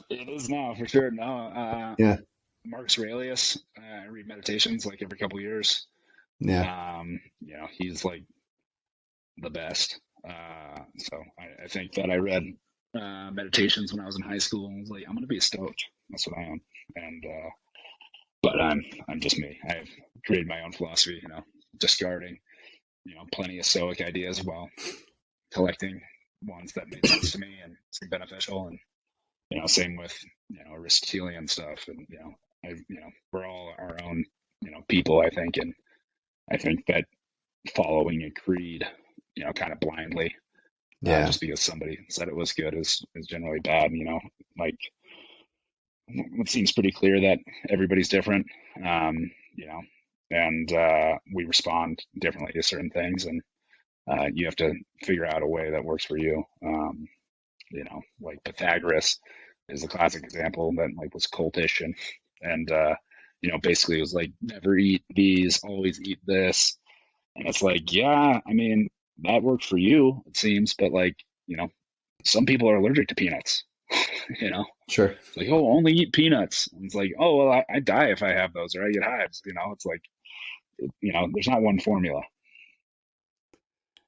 It is now, for sure. No, yeah, Marcus Aurelius. I read Meditations like every couple years. yeah, He's like the best. So I think that I read Meditations when I was in high school, and was like, I'm going to be a Stoic. That's what I am. And but I'm just me. I've created my own philosophy. Discarding plenty of Stoic ideas while collecting ones that made sense to me and seemed beneficial. And, same with, Aristotelian stuff. And, we're all our own, people, I think. And I think that following a creed, kind of blindly, Yeah. just because somebody said it was good is generally bad. Like it seems pretty clear that everybody's different, you know, and we respond differently to certain things, and you have to figure out a way that works for you. Like Pythagoras is a classic example that like was cultish and basically it was like never eat these, always eat this, and it's like, yeah, I mean that worked for you, it seems, but like some people are allergic to peanuts. you know Sure. it's like, oh, only eat peanuts. And it's like, oh well, I die if I have those, or I get hives. It's like, there's not one formula.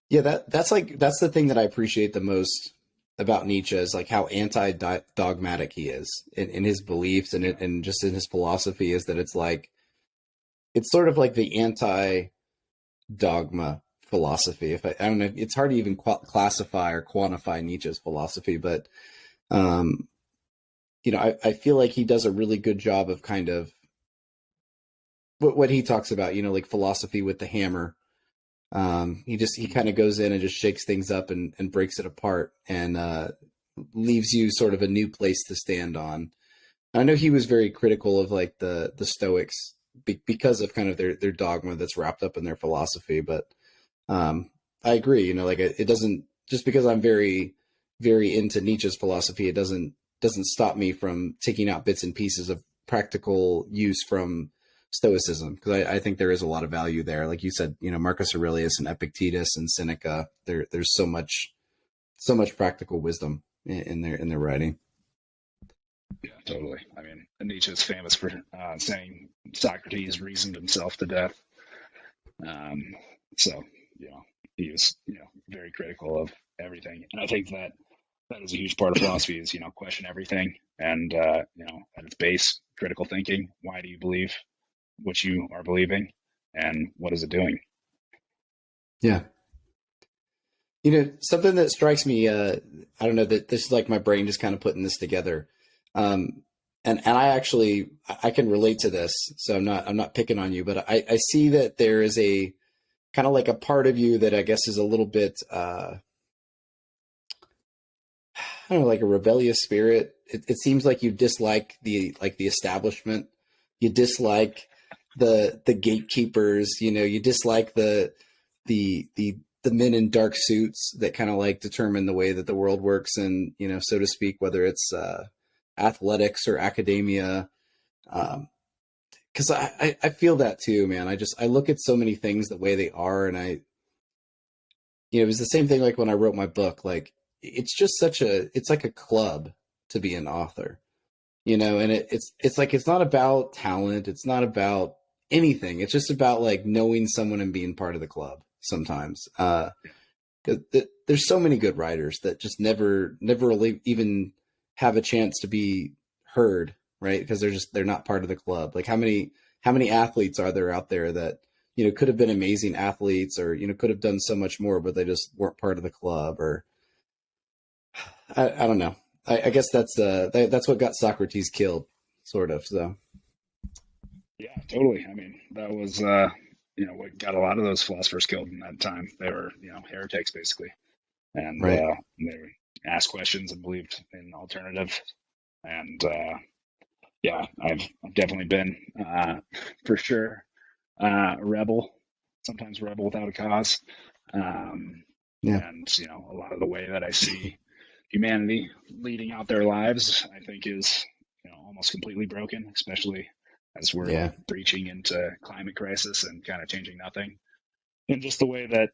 Yeah, that's the thing that I appreciate the most about Nietzsche is like how anti-dogmatic he is in his beliefs and Yeah, and just in his philosophy is that it's like it's sort of like the anti-dogma philosophy. If I don't know, it's hard to even classify or quantify Nietzsche's philosophy, but um, I feel like he does a really good job of kind of what he talks about, like philosophy with the hammer. He mhm, kind of goes in and just shakes things up and breaks it apart and leaves you sort of a new place to stand on. I know he was very critical of like the Stoics because of kind of their dogma that's wrapped up in their philosophy, but I agree. Like it doesn't just because I'm very very into Nietzsche's philosophy, it doesn't stop me from taking out bits and pieces of practical use from Stoicism because I think there is a lot of value there. Like you said, Marcus Aurelius and Epictetus and Seneca. There's so much practical wisdom in their writing. yeah, totally. I mean, Nietzsche is famous for saying Socrates reasoned himself to death. Um, so, you know, he was, very critical of everything. And I think that that is a huge part of philosophy is, question everything and, at its base, critical thinking. Why do you believe what you are believing and what is it doing? Yeah. Something that strikes me, I don't know that this is like my brain just kind of putting this together. Um, and I actually, I can relate to this. So I'm not picking on you, but I see that there is a kind of like a part of you that I guess is a little bit, I don't know, like a rebellious spirit. It seems like you dislike the establishment. You dislike the gatekeepers. You dislike the men in dark suits that kind of like determine the way that the world works, and so to speak, whether it's athletics or academia. Because I feel that too, man. I look at so many things the way they are, and it was the same thing like when I wrote my book. Like it's just it's like a club to be an author, and it's like it's not about talent, it's not about anything. It's just about like knowing someone and being part of the club sometimes. Because there's so many good writers that just never really even have a chance to be heard, right? Because they're not part of the club. Like how many athletes are there out there that could have been amazing athletes or could have done so much more, but they just weren't part of the club or I don't know. I guess that's what got Socrates killed, sort of. So Yeah, totally. I mean, that was, what got a lot of those philosophers killed in that time. They were, heretics basically. And right, they asked questions and believed in alternative. And yeah, I've definitely been for sure a rebel, sometimes rebel without a cause. Um, yeah, and a lot of the way that I see humanity leading out their lives, I think is almost completely broken, especially as we're yeah, breaching into climate crisis and kind of changing nothing. And just the way that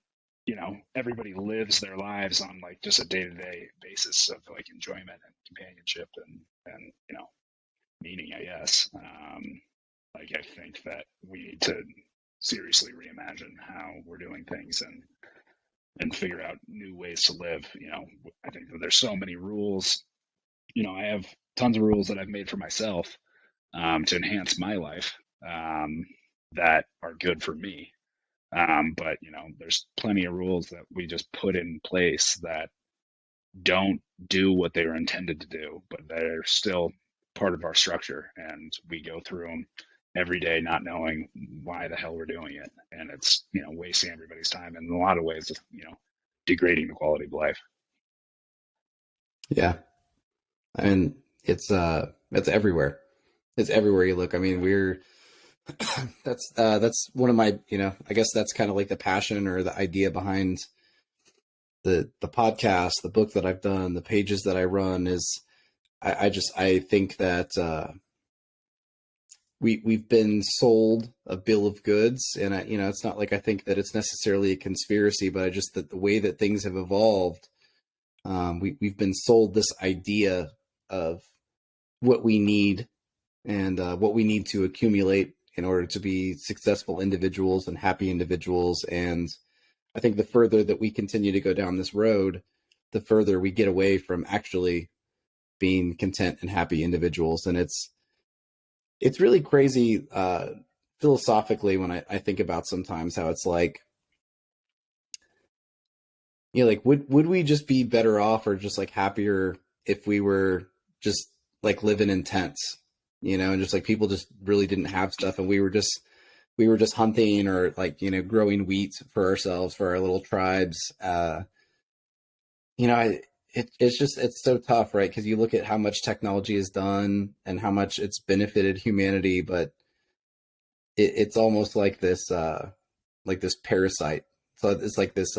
everybody lives their lives on like just a day-to-day basis of like enjoyment and companionship and meaning, I guess. Like I think that we need to seriously reimagine how we're doing things and figure out new ways to live. I think that there's so many rules. I have tons of rules that I've made for myself to enhance my life that are good for me. But there's plenty of rules that we just put in place that don't do what they were intended to do, but they're still part of our structure, and we go through them every day not knowing why the hell we're doing it, and it's wasting everybody's time, and in a lot of ways degrading the quality of life. Yeah. I mean, it's everywhere. It's everywhere you look. I mean, we're that's one of my, I guess that's kind of like the passion or the idea behind the podcast, the book that I've done, the pages that I run is I think that we've been sold a bill of goods, and it's not like I think that it's necessarily a conspiracy, but I just that the way that things have evolved, we've been sold this idea of what we need and what we need to accumulate in order to be successful individuals and happy individuals. And I think the further that we continue to go down this road, the further we get away from actually being content and happy individuals. And it's really crazy philosophically when I think about sometimes how it's like, like would we just be better off or just like happier if we were just like living in tents, and just like people just really didn't have stuff, and we were just hunting or like growing wheat for ourselves, for our little tribes. It's so tough, right? Because you look at how much technology has done and how much it's benefited humanity, but it's almost like this parasite. So it's like this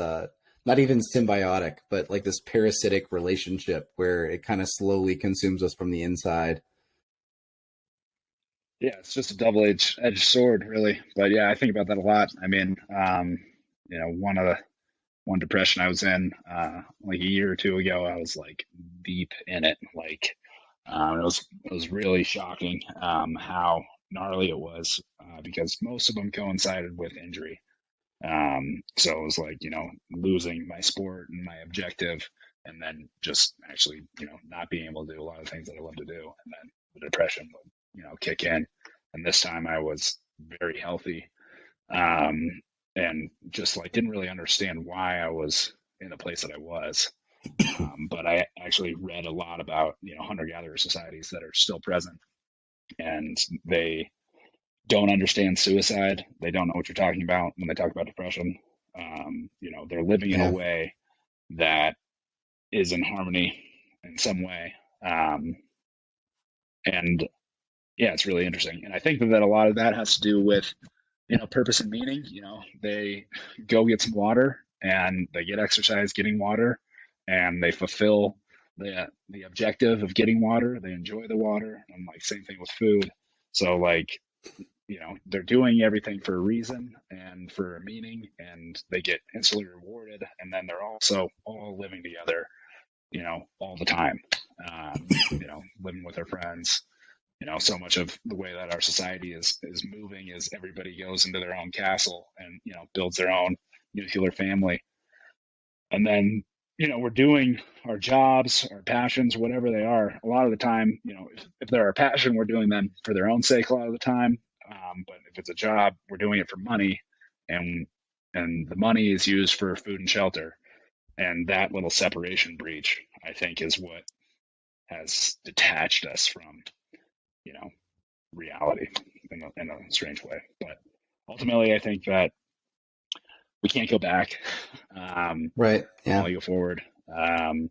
not even symbiotic, but like this parasitic relationship where it kind of slowly consumes us from the inside. Yeah, it's just a double-edged sword, really. But yeah, I think about that a lot. I mean, one depression I was in like a year or two ago, I was like deep in it. Like it was really shocking how gnarly it was because most of them coincided with injury. So it was like losing my sport and my objective, and then just actually not being able to do a lot of things that I love to do, and then the depression would kick in. And this time I was very healthy, and just like didn't really understand why I was in the place that I was. But I actually read a lot about hunter-gatherer societies that are still present, and they don't understand suicide. They don't know what you're talking about when they talk about depression. They're living in a Yeah. way that is in harmony in some way. And yeah, it's really interesting. And I think that a lot of that has to do with, purpose and meaning. They go get some water and they get exercise getting water, and they fulfill the objective of getting water. They enjoy the water. And like same thing with food. So like, they're doing everything for a reason and for a meaning, and they get instantly rewarded. And then they're also all living together, all the time, living with their friends. So much of the way that our society is moving is everybody goes into their own castle and builds their own nuclear family, and then we're doing our jobs, our passions, whatever they are. A lot of the time, if they're our passion, we're doing them for their own sake a lot of the time. But if it's a job, we're doing it for money, and the money is used for food and shelter. And that little separation breach, I think, is what has detached us from reality in a strange way. But ultimately, I think that we can't go back. Right. We can Yeah. only go forward. And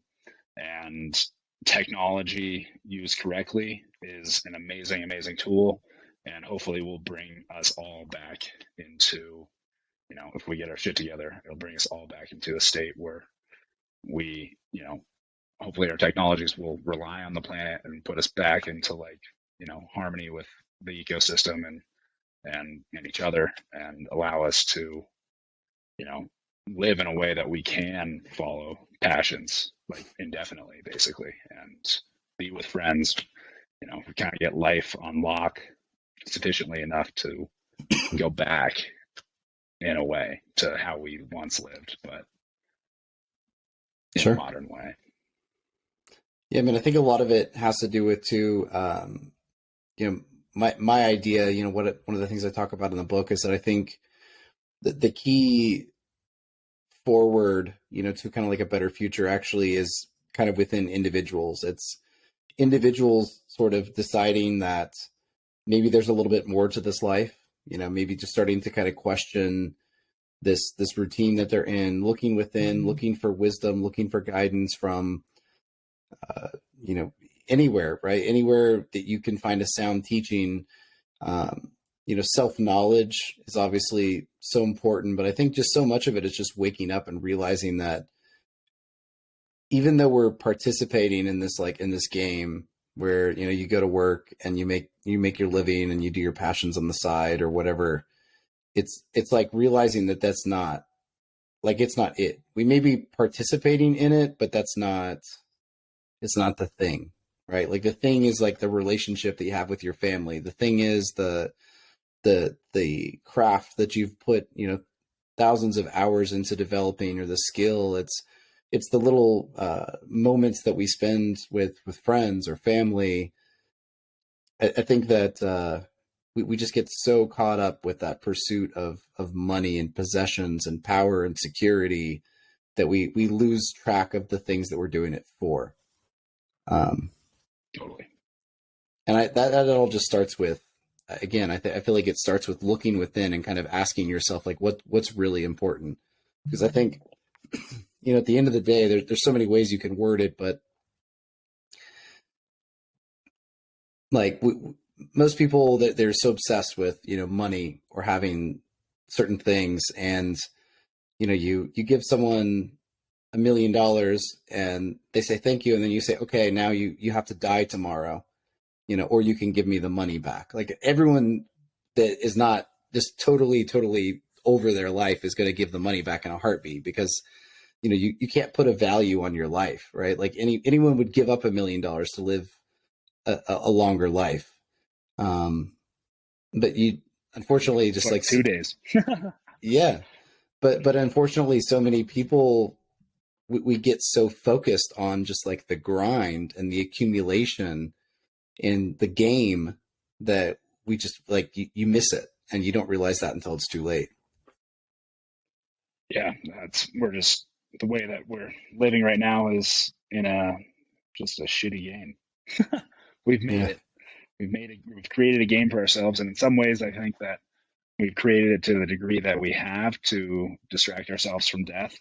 technology used correctly is an amazing, amazing tool. And hopefully will bring us all back into, if we get our shit together, it'll bring us all back into a state where we, hopefully our technologies will rely on the planet and put us back into like, harmony with the ecosystem and each other, and allow us to, live in a way that we can follow passions like indefinitely, basically, and be with friends. We kind of get life on lock sufficiently enough to go back in a way to how we once lived, but in a Sure. modern way. Yeah. I mean, I think a lot of it has to do with too, you know, my idea, one of the things I talk about in the book is that I think the key forward, to kind of like a better future actually is kind of within individuals. It's individuals sort of deciding that maybe there's a little bit more to this life, maybe just starting to kind of question this routine that they're in, looking within, looking for wisdom, looking for guidance from, anywhere, right? Anywhere that you can find a sound teaching. Self-knowledge is obviously so important, but I think just so much of it is just waking up and realizing that even though we're participating in this, like in this game where, you go to work and you make your living and you do your passions on the side or whatever, it's like realizing that that's not like, it's not it. We may be participating in it, but it's not the thing, right? Like the thing is like the relationship that you have with your family. The thing is the craft that you've put, thousands of hours into developing, or the skill. It's the little moments that we spend with friends or family. I think that we just get so caught up with that pursuit of money and possessions and power and security that we lose track of the things that we're doing it for. Totally. And that all just starts with, again, I feel like it starts with looking within and kind of asking yourself, like, what's really important? Because I think, at the end of the day, there's so many ways you can word it, but like most people, that they're so obsessed with, money or having certain things, and you give someone $1 million and they say thank you, and then you say, okay, now you have to die tomorrow, or you can give me the money back. Like everyone that is not just totally over their life is going to give the money back in a heartbeat, because you can't put a value on your life, right? Like anyone would give up $1 million to live a longer life. But you, unfortunately, just like 2 days. Yeah. But unfortunately, so many people, we get so focused on just like the grind and the accumulation in the game that we just like, you miss it, and you don't realize that until it's too late. Yeah. We're just, the way that we're living right now is in just a shitty game. We've made it. We've created a game for ourselves. And in some ways, I think that we've created it to the degree that we have to distract ourselves from death.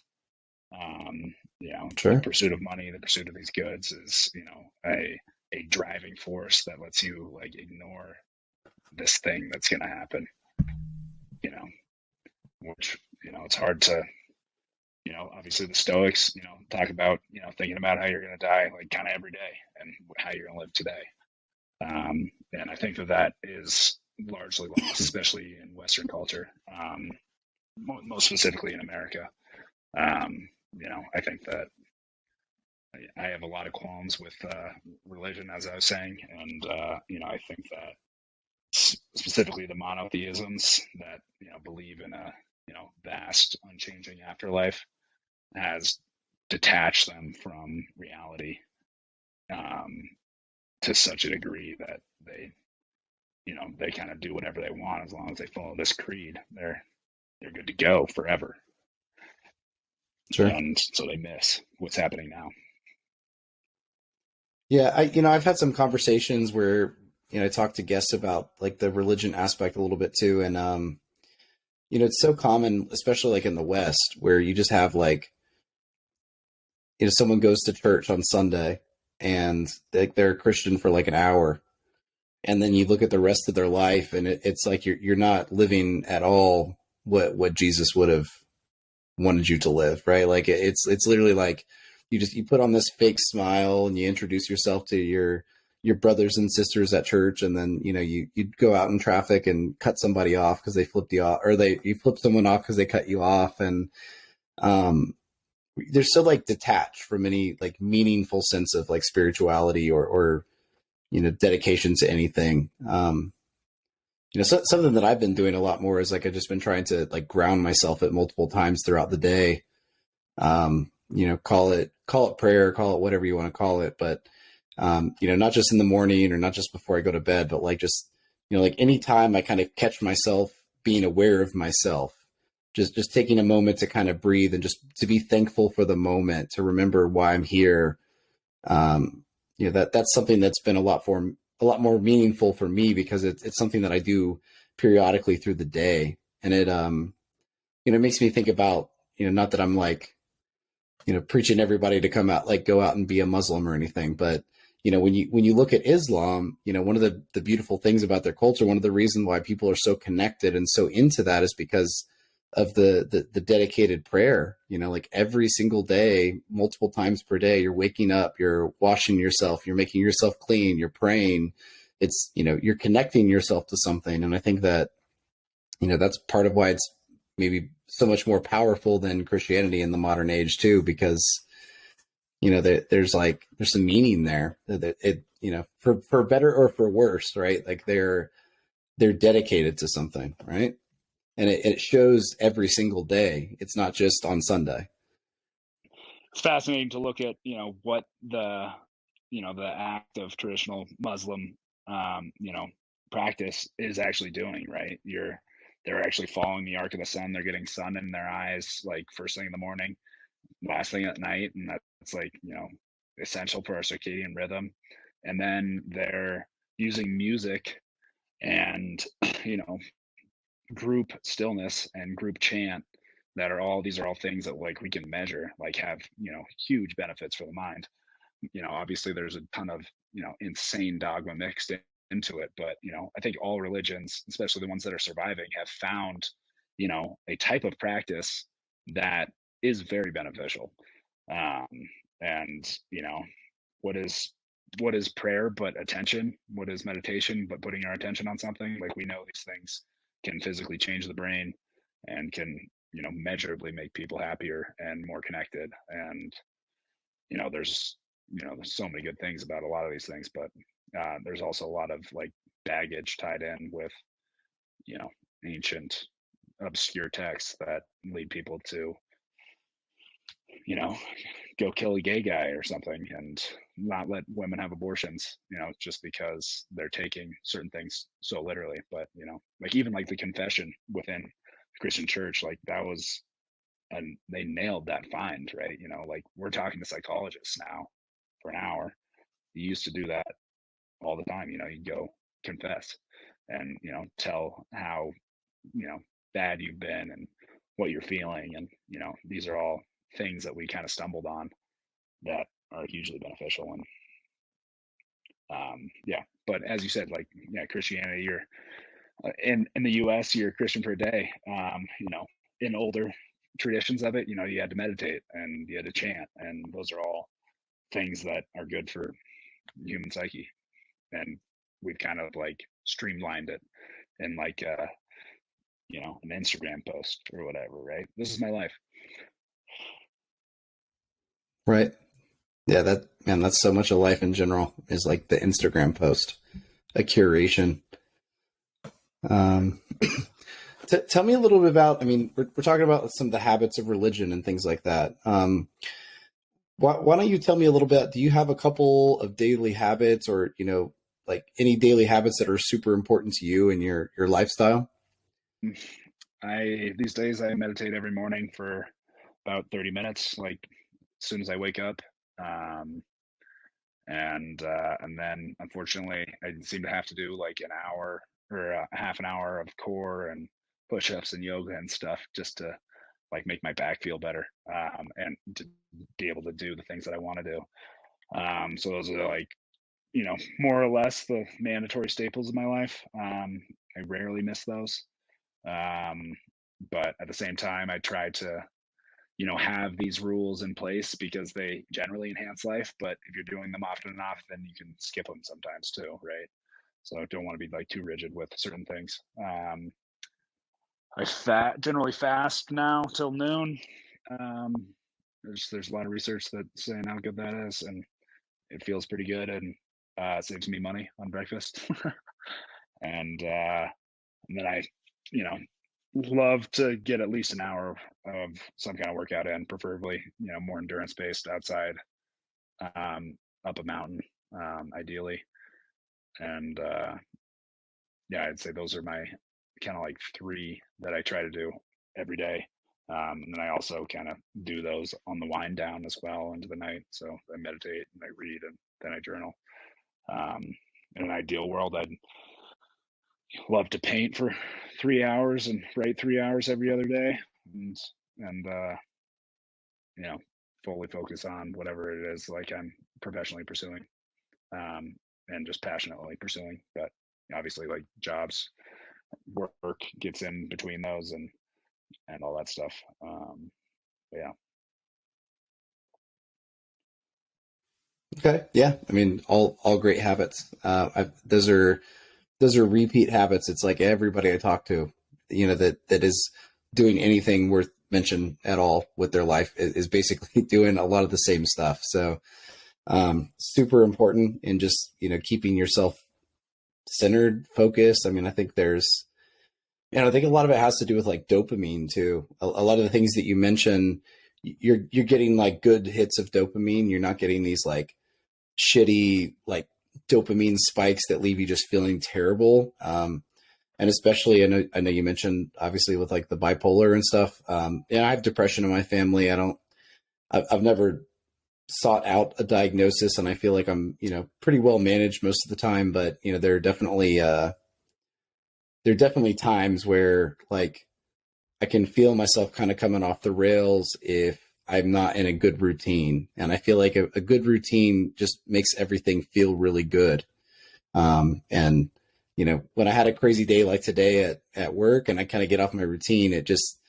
Sure. The pursuit of money, the pursuit of these goods is, a driving force that lets you like ignore this thing that's going to happen, which, it's hard to, obviously the Stoics, talk about, thinking about how you're going to die, like kind of every day, and how you're going to live today. And I think that is largely lost, especially in Western culture, most specifically in America. I think that I have a lot of qualms with religion, as I was saying, and I think that specifically the monotheisms that believe in a vast, unchanging afterlife has detached them from reality to such a degree that they kind of do whatever they want as long as they follow this creed. They're good to go forever. Sure. And so they miss what's happening now. Yeah, I've had some conversations where I talk to guests about like the religion aspect a little bit too, and it's so common, especially like in the West, where you just have like someone goes to church on Sunday and they're a Christian for like an hour, and then you look at the rest of their life, and it's like you're not living at all what Jesus would have wanted you to live, right? Like it's literally like you put on this fake smile and you introduce yourself to your brothers and sisters at church, and then you go out in traffic and cut somebody off because they flipped you off, or you flip someone off because they cut you off, and they're so like detached from any like meaningful sense of like spirituality or dedication to anything. Something that I've been doing a lot more is like I've just been trying to like ground myself at multiple times throughout the day. Call it prayer, call it whatever you want to call it, but not just in the morning or not just before I go to bed, but like just like anytime I kind of catch myself being aware of myself, just taking a moment to kind of breathe and just to be thankful for the moment, to remember why I'm here, Um, that's something that's been a lot more meaningful for me because it's something that I do periodically through the day, and it makes me think about, not that I'm like, preaching everybody to come out, like go out and be a Muslim or anything. But, when you look at Islam, one of the beautiful things about their culture, one of the reasons why people are so connected and so into that is because of the dedicated prayer, like every single day, multiple times per day, you're waking up, you're washing yourself, you're making yourself clean, you're praying. It's, you're connecting yourself to something. And I think that, that's part of why it's maybe so much more powerful than Christianity in the modern age too, because there's some meaning there that for better or for worse, right? Like they're dedicated to something, right? And it shows every single day. It's not just on Sunday. It's fascinating to look at, what the act of traditional Muslim, practice is actually doing, right? They're actually following the arc of the sun. They're getting sun in their eyes, like first thing in the morning, last thing at night. And that's like, essential for our circadian rhythm. And then they're using music and, you know, group stillness and group chant these are all things that like we can measure, like have, huge benefits for the mind. Obviously there's a ton of, insane dogma mixed into it, but, I think all religions, especially the ones that are surviving, have found, a type of practice that is very beneficial. Um, and, what is what is prayer but attention? What is meditation but putting our attention on something? Like we know these things can physically change the brain and can, measurably make people happier and more connected. And there's there's so many good things about a lot of these things, but there's also a lot of like baggage tied in with you know ancient obscure texts that lead people to you know go kill a gay guy or something and not let women have abortions, just because they're taking certain things so literally. But like even like the confession within the Christian church, like that was, and they nailed that find, right? Like we're talking to psychologists now for an hour. You used to do that all the time. You go confess and tell how you know bad you've been and what you're feeling, and these are all things that we kind of stumbled on that are hugely beneficial. And yeah, but as you said, like yeah, Christianity, you're in the US you're a Christian for a day. In older traditions of it, you had to meditate and you had to chant, and those are all things that are good for human psyche. And we've kind of like streamlined it in like an Instagram post or whatever, right? This is my life. Right. Yeah, that's so much of life in general is like the Instagram post, a curation. Um, tell me a little bit about, I mean, we're talking about some of the habits of religion and things like that. Why don't you tell me a little bit? Do you have a couple of daily habits or, like any daily habits that are super important to you in your lifestyle? I these days I meditate every morning for about 30 minutes, like as soon as I wake up. Um, and then unfortunately I seem to have to do like an hour or a half an hour of core and push-ups and yoga and stuff just to like make my back feel better, and to be able to do the things that I want to do. So those are like more or less the mandatory staples of my life. I rarely miss those, um, but at the same time I try to have these rules in place because they generally enhance life. But if you're doing them often enough, then you can skip them sometimes too, right? So I don't want to be like too rigid with certain things. Generally fast now till noon. Um, there's a lot of research that's saying how good that is, and it feels pretty good, and saves me money on breakfast. And then I, you know, love to get at least an hour of some kind of workout in, preferably more endurance based outside, um, up a mountain, ideally. And yeah, I'd say those are my kind of like three that I try to do every day. And then I also kind of do those on the wind down as well into the night. So I meditate and I read and then I journal. Um, in an ideal world, I'd love to paint for 3 hours and write 3 hours every other day, and and you know, fully focus on whatever it is like I'm professionally pursuing, and just passionately pursuing. But obviously, like jobs, work gets in between those and all that stuff. But yeah. Okay. Yeah. I mean, all great habits. Those are repeat habits. It's like everybody I talk to, that is doing anything worth mention at all with their life is basically doing a lot of the same stuff. So, super important in just, keeping yourself centered, focused. I mean, I think a lot of it has to do with like dopamine too. A lot of the things that you mentioned, you're getting like good hits of dopamine. You're not getting these like shitty like dopamine spikes that leave you just feeling terrible. And especially, I know you mentioned obviously with like the bipolar and stuff. I have depression in my family. I've never sought out a diagnosis, and I feel like I'm, pretty well managed most of the time. But there are definitely times where like I can feel myself kind of coming off the rails if I'm not in a good routine. And I feel like a good routine just makes everything feel really good. And when I had a crazy day like today at work and I kind of get off my routine, it just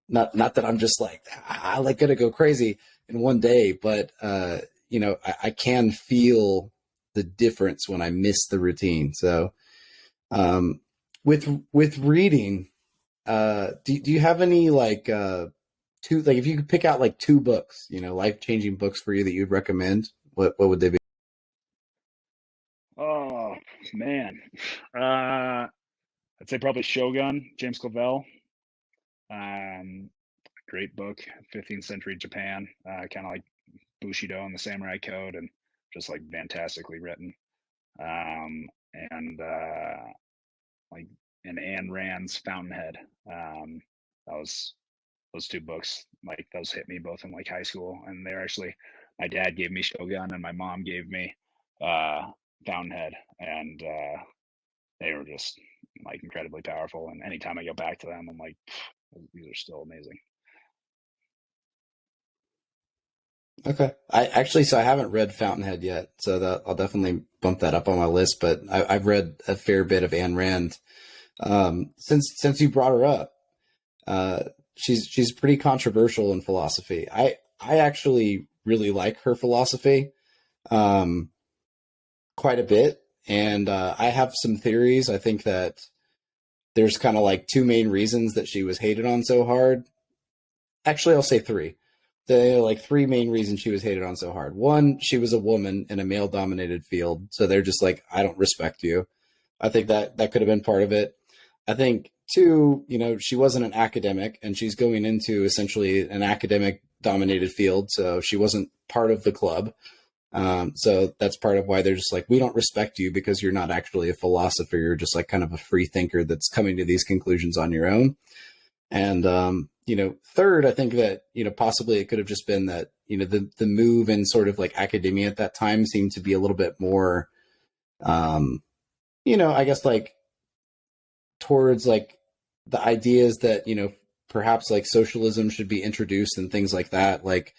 not that I'm just like I like gonna go crazy in one day, but I can feel the difference when I miss the routine. So um, with reading, do you have any like two, like if you could pick out like two books, life changing books for you that you'd recommend, what would they be? Oh man, uh, I'd say probably Shogun, James Clavell. Um, Great book, 15th century Japan, kind of like Bushido and the Samurai Code, and just like fantastically written. Um, and like and Ayn Rand's Fountainhead. That was those two books. Like those hit me both in like high school, and they're actually my dad gave me Shogun, and my mom gave me uh, Fountainhead, and they were just like incredibly powerful. And anytime I go back to them, I'm like, these are still amazing. Okay. So I haven't read Fountainhead yet, so that I'll definitely bump that up on my list. But I've read a fair bit of Ayn Rand. Since you brought her up, uh, she's pretty controversial in philosophy. I actually really like her philosophy, um, quite a bit, and I have some theories. I think that there's kind of like two main reasons that she was hated on so hard. Actually, I'll say three. There are like three main reasons she was hated on so hard. One, she was a woman in a male dominated field. So they're just like, I don't respect you. I think that could have been part of it. I think two, she wasn't an academic and she's going into essentially an academic dominated field. So she wasn't part of the club. So that's part of why they're just like, we don't respect you because you're not actually a philosopher. You're just like kind of a free thinker that's coming to these conclusions on your own. And third, I think that possibly it could have just been that the move in sort of like academia at that time seemed to be a little bit more, I guess like towards like the ideas that perhaps like socialism should be introduced and things like that. Like,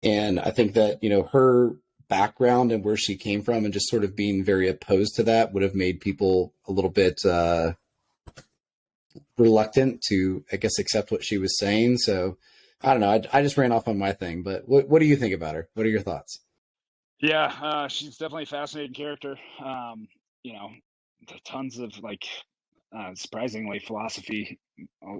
and I think that her background and where she came from and just sort of being very opposed to that would have made people a little bit reluctant to, I guess, accept what she was saying. So I don't know. I just ran off on my thing, but what do you think about her? What are your thoughts? Yeah, she's definitely a fascinating character. You know, tons of like, surprisingly, philosophy.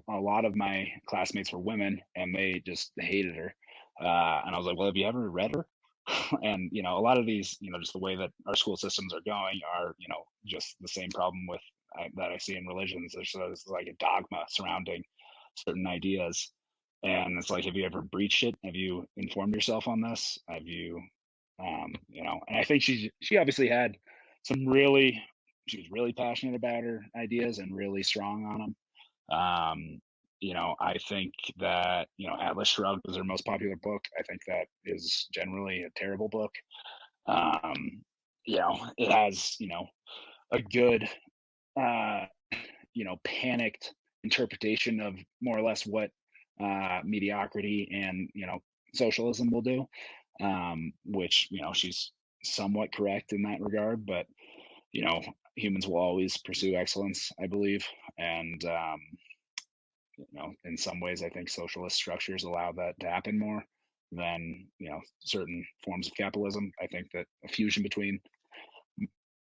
A lot of my classmates were women, and they just hated her. And I was like, "Well, have you ever read her?" And a lot of these, just the way that our school systems are going, are just the same problem with that I see in religions. There's like a dogma surrounding certain ideas, and it's like, have you ever breached it? Have you informed yourself on this? Have you and I think she obviously had some really she was really passionate about her ideas and really strong on them. I think that, Atlas Shrugged is their most popular book. I think that is generally a terrible book. Um, it has, a good, uh, panicked interpretation of more or less what mediocrity and, socialism will do, which, she's somewhat correct in that regard, but, you know, humans will always pursue excellence, I believe. And, in some ways, I think socialist structures allow that to happen more than, certain forms of capitalism. I think that a fusion between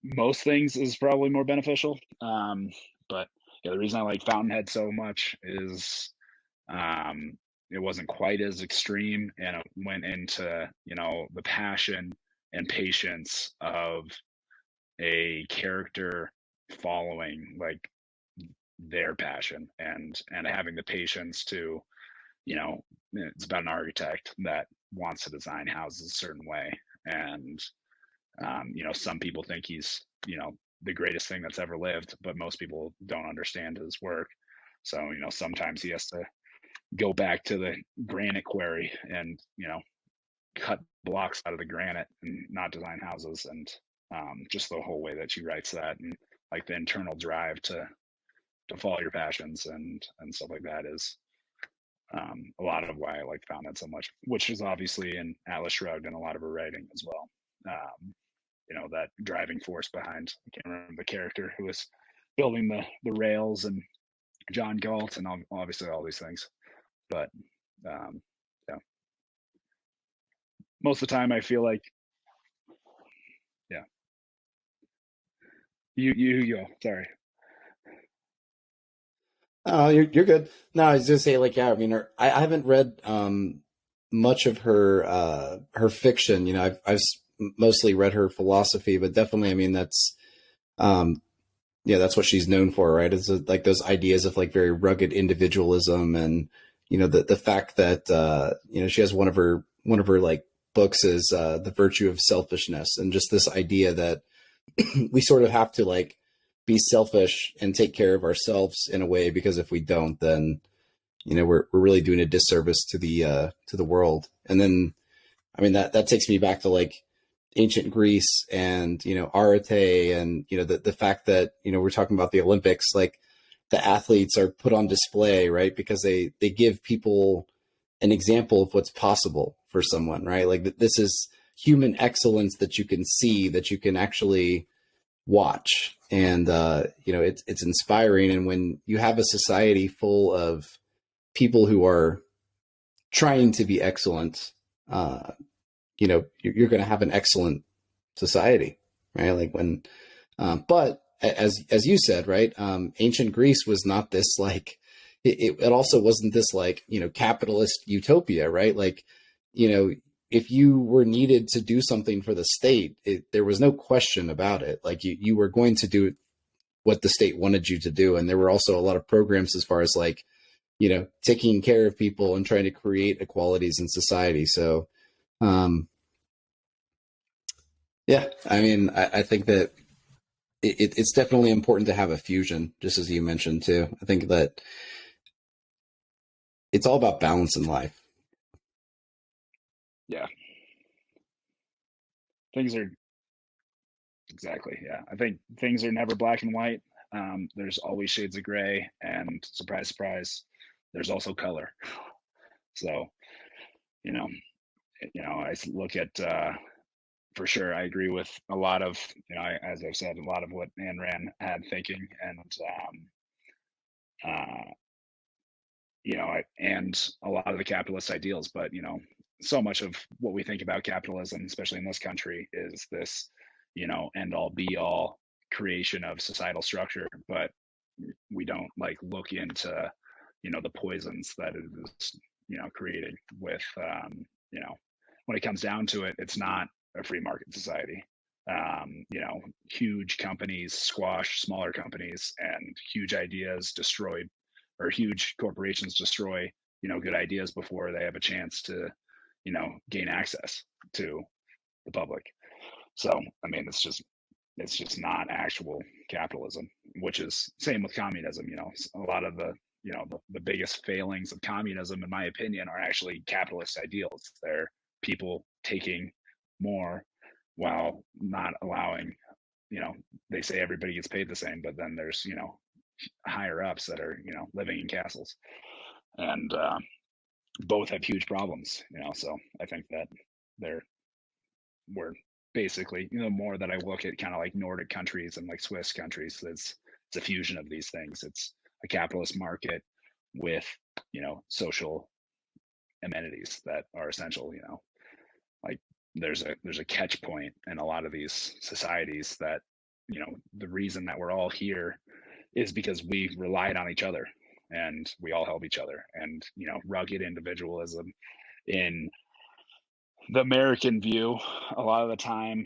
most things is probably more beneficial. But yeah, the reason I like Fountainhead so much is it wasn't quite as extreme, and it went into the passion and patience of a character following like their passion and having the patience to it's about an architect that wants to design houses a certain way, and some people think he's the greatest thing that's ever lived, but most people don't understand his work. So sometimes he has to go back to the granite quarry and cut blocks out of the granite and not design houses. And just the whole way that she writes that, and like the internal drive to follow your passions and stuff like that is a lot of why I like Fountain so much, which is obviously in Atlas Shrugged and a lot of her writing as well. That driving force behind, I can't remember the character who was building the rails, and John Galt, and obviously all these things. But yeah, most of the time I feel like, yeah, you go. Sorry. Oh, you're good. No, I was just say like, yeah, I mean, I haven't read much of her fiction. I've mostly read her philosophy, but definitely, I mean, that's um yeah, that's what she's known for, right? It's like those ideas of like very rugged individualism, and the fact that she has one of her like books is The Virtue of Selfishness, and just this idea that we sort of have to like be selfish and take care of ourselves in a way, because if we don't, then we're really doing a disservice to the world. And then, I mean, that takes me back to like ancient Greece and Arete, and the fact that we're talking about the Olympics, like the athletes are put on display, right? Because they give people an example of what's possible for someone, right? Like this is human excellence that you can see, that you can actually watch, and it's inspiring. And when you have a society full of people who are trying to be excellent, you're going to have an excellent society, right? Like when, but as you said, right, ancient Greece was not this like it also wasn't this like capitalist utopia, right? Like if you were needed to do something for the state, there was no question about it. Like you were going to do what the state wanted you to do, and there were also a lot of programs as far as like taking care of people and trying to create equalities in society. So yeah, I mean, I think that it's definitely important to have a fusion, just as you mentioned too. I think that it's all about balance in life. Yeah, things are exactly. Yeah, I think things are never black and white. There's always shades of gray, and surprise, surprise, there's also color. So you know, I look at for sure. I agree with a lot of as I've said, a lot of what Ayn Rand had thinking, and uh, and a lot of the capitalist ideals. But so much of what we think about capitalism, especially in this country, is this end all be all creation of societal structure, but we don't like look into the poisons that it is creating with when it comes down to it, it's not a free market society. Huge companies squash smaller companies, and huge ideas destroy, or huge corporations destroy good ideas before they have a chance to gain access to the public. So I mean, it's just not actual capitalism, which is same with communism. A lot of the the biggest failings of communism, in my opinion, are actually capitalist ideals. They're people taking more while not allowing, they say everybody gets paid the same, but then there's, higher ups that are, living in castles. And both have huge problems, so I think that they're, we're basically, the more that I look at kind of like Nordic countries and like Swiss countries, it's a fusion of these things. It's a capitalist market with, social amenities that are essential, like there's a catch point in a lot of these societies that, the reason that we're all here is because we relied on each other and we all help each other. And, rugged individualism in the American view, a lot of the time,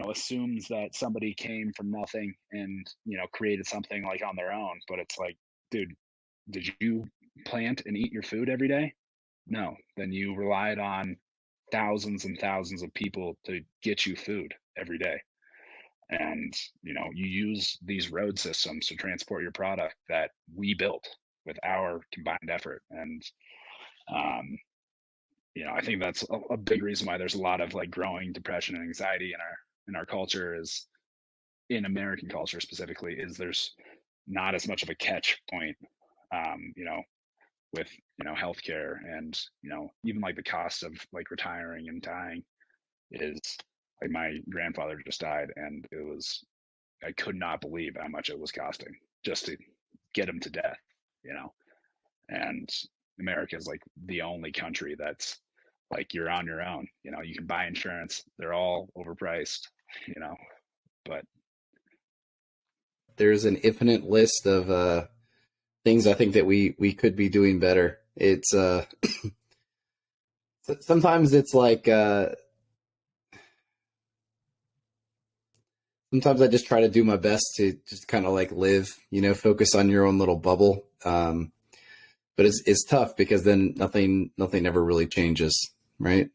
assumes that somebody came from nothing and, created something like on their own. But it's like, dude, did you plant and eat your food every day? No. Then you relied on thousands and thousands of people to get you food every day. And, you use these road systems to transport your product that we built with our combined effort. And, I think that's a big reason why there's a lot of like growing depression and anxiety in our culture, is in American culture specifically, is there's not as much of a catch point, with, healthcare and, even like the cost of like retiring and dying is like, my grandfather just died, and I could not believe how much it was costing just to get him to death, you know. And America is like the only country that's like, you're on your own. You can buy insurance. They're all overpriced, you know. But There's an infinite list of things I think that we could be doing better. It's sometimes it's like sometimes I just try to do my best to just kind of like live, focus on your own little bubble. But it's tough because then nothing ever really changes, right?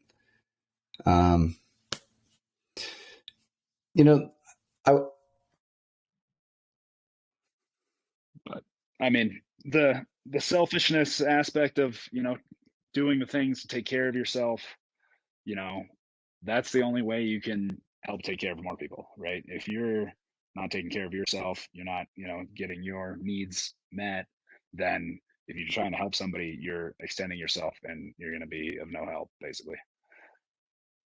Um, you know, I but I mean, the selfishness aspect of, doing the things to take care of yourself, you know, that's the only way you can help take care of more people, right? If you're not taking care of yourself, you're not, getting your needs met, then if you're trying to help somebody, you're extending yourself and you're going to be of no help, basically.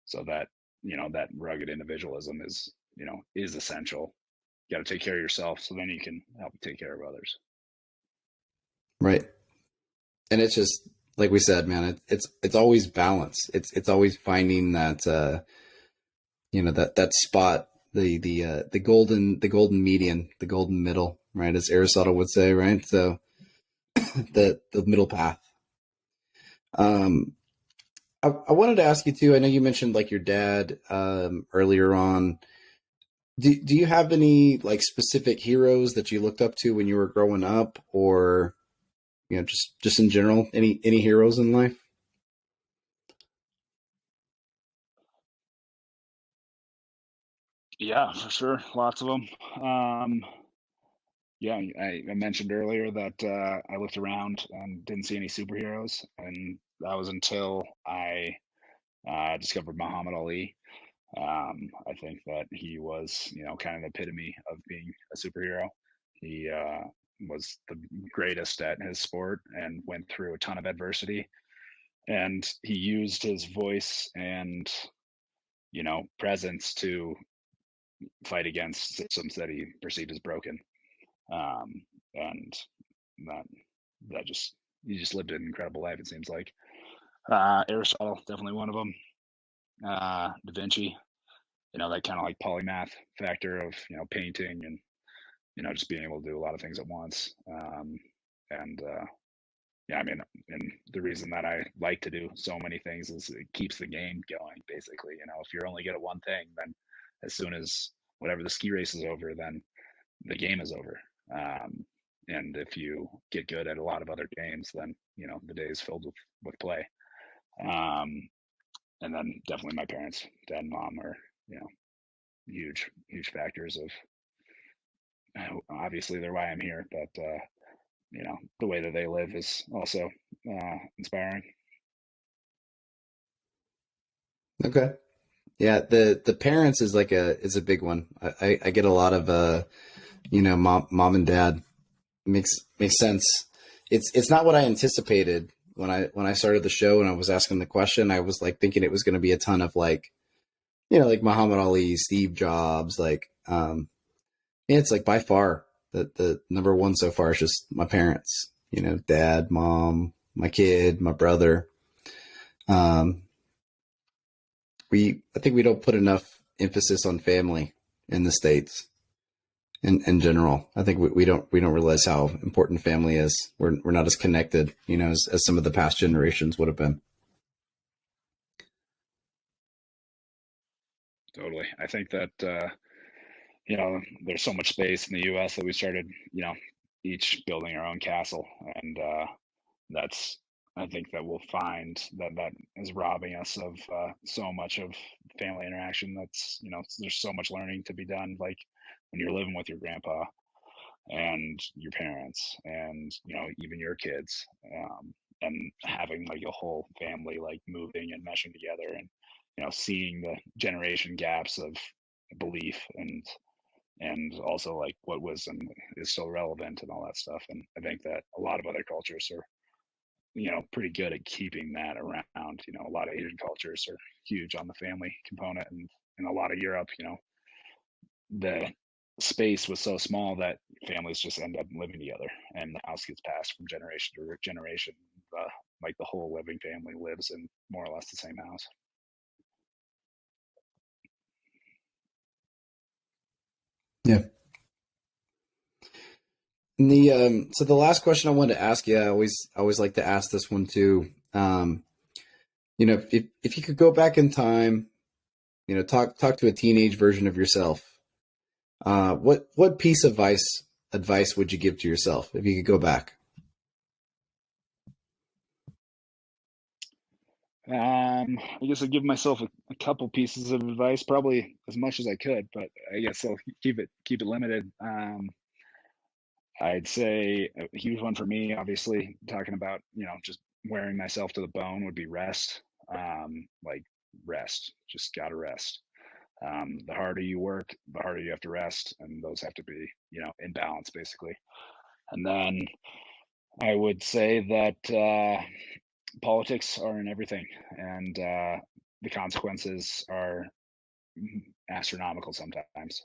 So that, that rugged individualism is essential. You got to take care of yourself so then you can help take care of others. right, and it's just like we said, man. It's always balance. It's always finding that that spot, the golden median, the golden middle, right? As Aristotle would say, right? So the middle path. Um, I wanted to ask you too. I know you mentioned like your dad earlier on. Do you have any like specific heroes that you looked up to when you were growing up, or just in general, any heroes in life? Yeah, for sure. Lots of them. Yeah, I mentioned earlier that I looked around and didn't see any superheroes, and that was until I discovered Muhammad Ali. I think that he was, kind of the epitome of being a superhero. He was the greatest at his sport and went through a ton of adversity. And he used his voice and, presence to fight against systems that he perceived as broken. And that that just he just lived an incredible life. It seems like Aristotle, definitely one of them. Da Vinci, that kind of like polymath factor of painting and just being able to do a lot of things at once. And yeah, I mean, and the reason that I like to do so many things is it keeps the game going. Basically, if you're only good at one thing, then as soon as whatever the ski race is over, then the game is over. And if you get good at a lot of other games, then the day is filled with play. Um, and then definitely my parents, dad and mom, are huge factors of, obviously they're why I'm here, but the way that they live is also inspiring. Okay. Yeah, the parents is is a big one. I get a lot of mom and dad. Makes sense. It's not what I anticipated when I started the show and I was asking the question. I was like thinking it was going to be a ton of like Muhammad Ali, Steve Jobs, yeah, it's like by far the number one so far is just my parents. Dad, mom, my kid, my brother. Um, I think we don't put enough emphasis on family in the States in general. I think we don't realize how important family is. We're not as connected, as some of the past generations would have been. Totally. I think that there's so much space in the U.S. that we started, each building our own castle, and that's I think that we'll find that is robbing us of so much of family interaction. That's there's so much learning to be done, like when you're living with your grandpa and your parents and even your kids, and having like a whole family like moving and meshing together, and seeing the generation gaps of belief, and also like what wisdom is still relevant and all that stuff. And I think that a lot of other cultures are pretty good at keeping that around. A lot of Asian cultures are huge on the family component, and in a lot of Europe, the space was so small that families just end up living together, and the house gets passed from generation to generation. Like the whole living family lives in more or less the same house. Yeah. And so the last question I wanted to ask you, I always like to ask this one too. If you could go back in time, talk to a teenage version of yourself, what piece of advice would you give to yourself if you could go back? I guess I'd give myself a couple pieces of advice, probably as much as I could, but I guess I'll keep it limited. I'd say a huge one for me, obviously, talking about just wearing myself to the bone, would be rest. Like rest, just gotta rest. The harder you work, the harder you have to rest, and those have to be in balance, basically. And then I would say that politics are in everything, and the consequences are astronomical sometimes.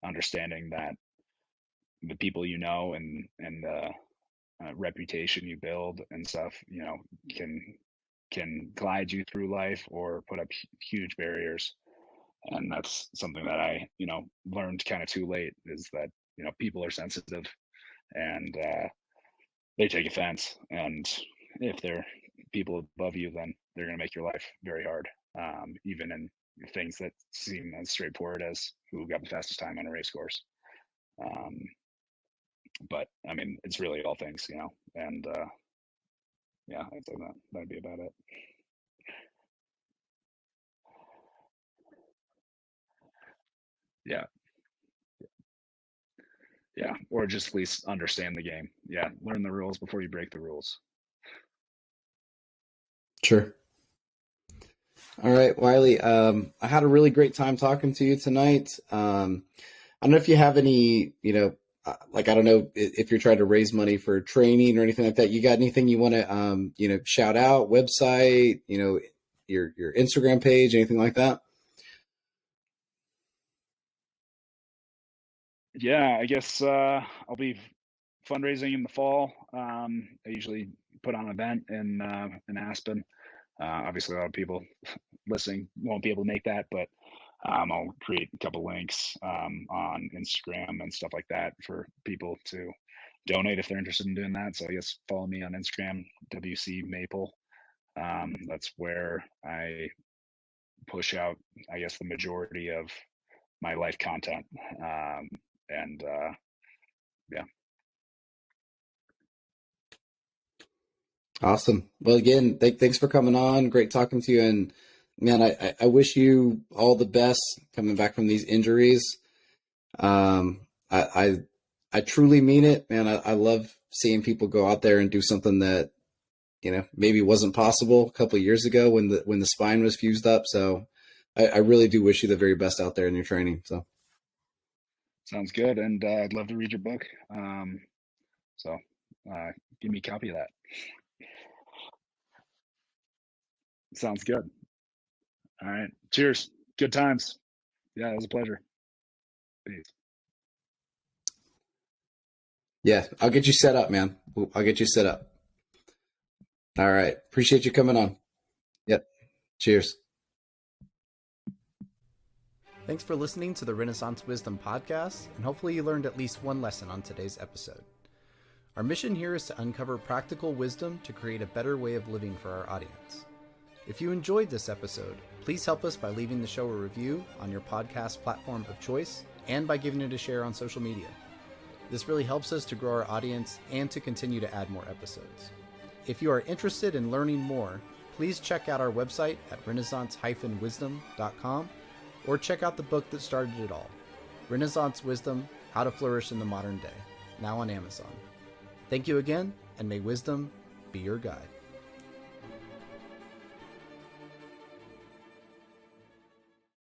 Understanding that the people and the reputation you build and stuff, can glide you through life or put up huge barriers. And that's something that I learned kind of too late, is that people are sensitive, and they take offense, and if they're people above you, then they're going to make your life very hard, even in things that seem as straightforward as who got the fastest time on a race course. um, but I mean, it's really all things, and yeah, I'd say that'd be about it. Yeah, yeah, or just at least understand the game. Yeah, learn the rules before you break the rules. Sure. All right, Wiley. I had a really great time talking to you tonight. I don't know if you have any, I don't know if you're trying to raise money for training or anything like that. You got anything you want to, shout out, website, your Instagram page, anything like that? Yeah, I guess I'll be fundraising in the fall. I usually put on an event in Aspen. Obviously, a lot of people listening won't be able to make that, but I'll create a couple links on Instagram and stuff like that for people to donate if they're interested in doing that. So I guess follow me on Instagram, WC Maple. That's where I push out, I guess, the majority of my life content. And yeah, Awesome. Well, again, thanks for coming on. Great talking to you. And man, I wish you all the best coming back from these injuries. I truly mean it, man. I love seeing people go out there and do something that, maybe wasn't possible a couple of years ago when the spine was fused up. So I really do wish you the very best out there in your training. So sounds good. And I'd love to read your book. So give me a copy of that. Sounds good. All right. Cheers. Good times. Yeah, it was a pleasure. Peace. Yeah, I'll get you set up, man. I'll get you set up. All right. Appreciate you coming on. Yep. Cheers. Thanks for listening to the Renaissance Wisdom podcast, and hopefully you learned at least one lesson on today's episode. Our mission here is to uncover practical wisdom to create a better way of living for our audience. If you enjoyed this episode, please help us by leaving the show a review on your podcast platform of choice and by giving it a share on social media. This really helps us to grow our audience and to continue to add more episodes. If you are interested in learning more, please check out our website at renaissance-wisdom.com or check out the book that started it all, Renaissance Wisdom: How to Flourish in the Modern Day, now on Amazon. Thank you again, and may wisdom be your guide.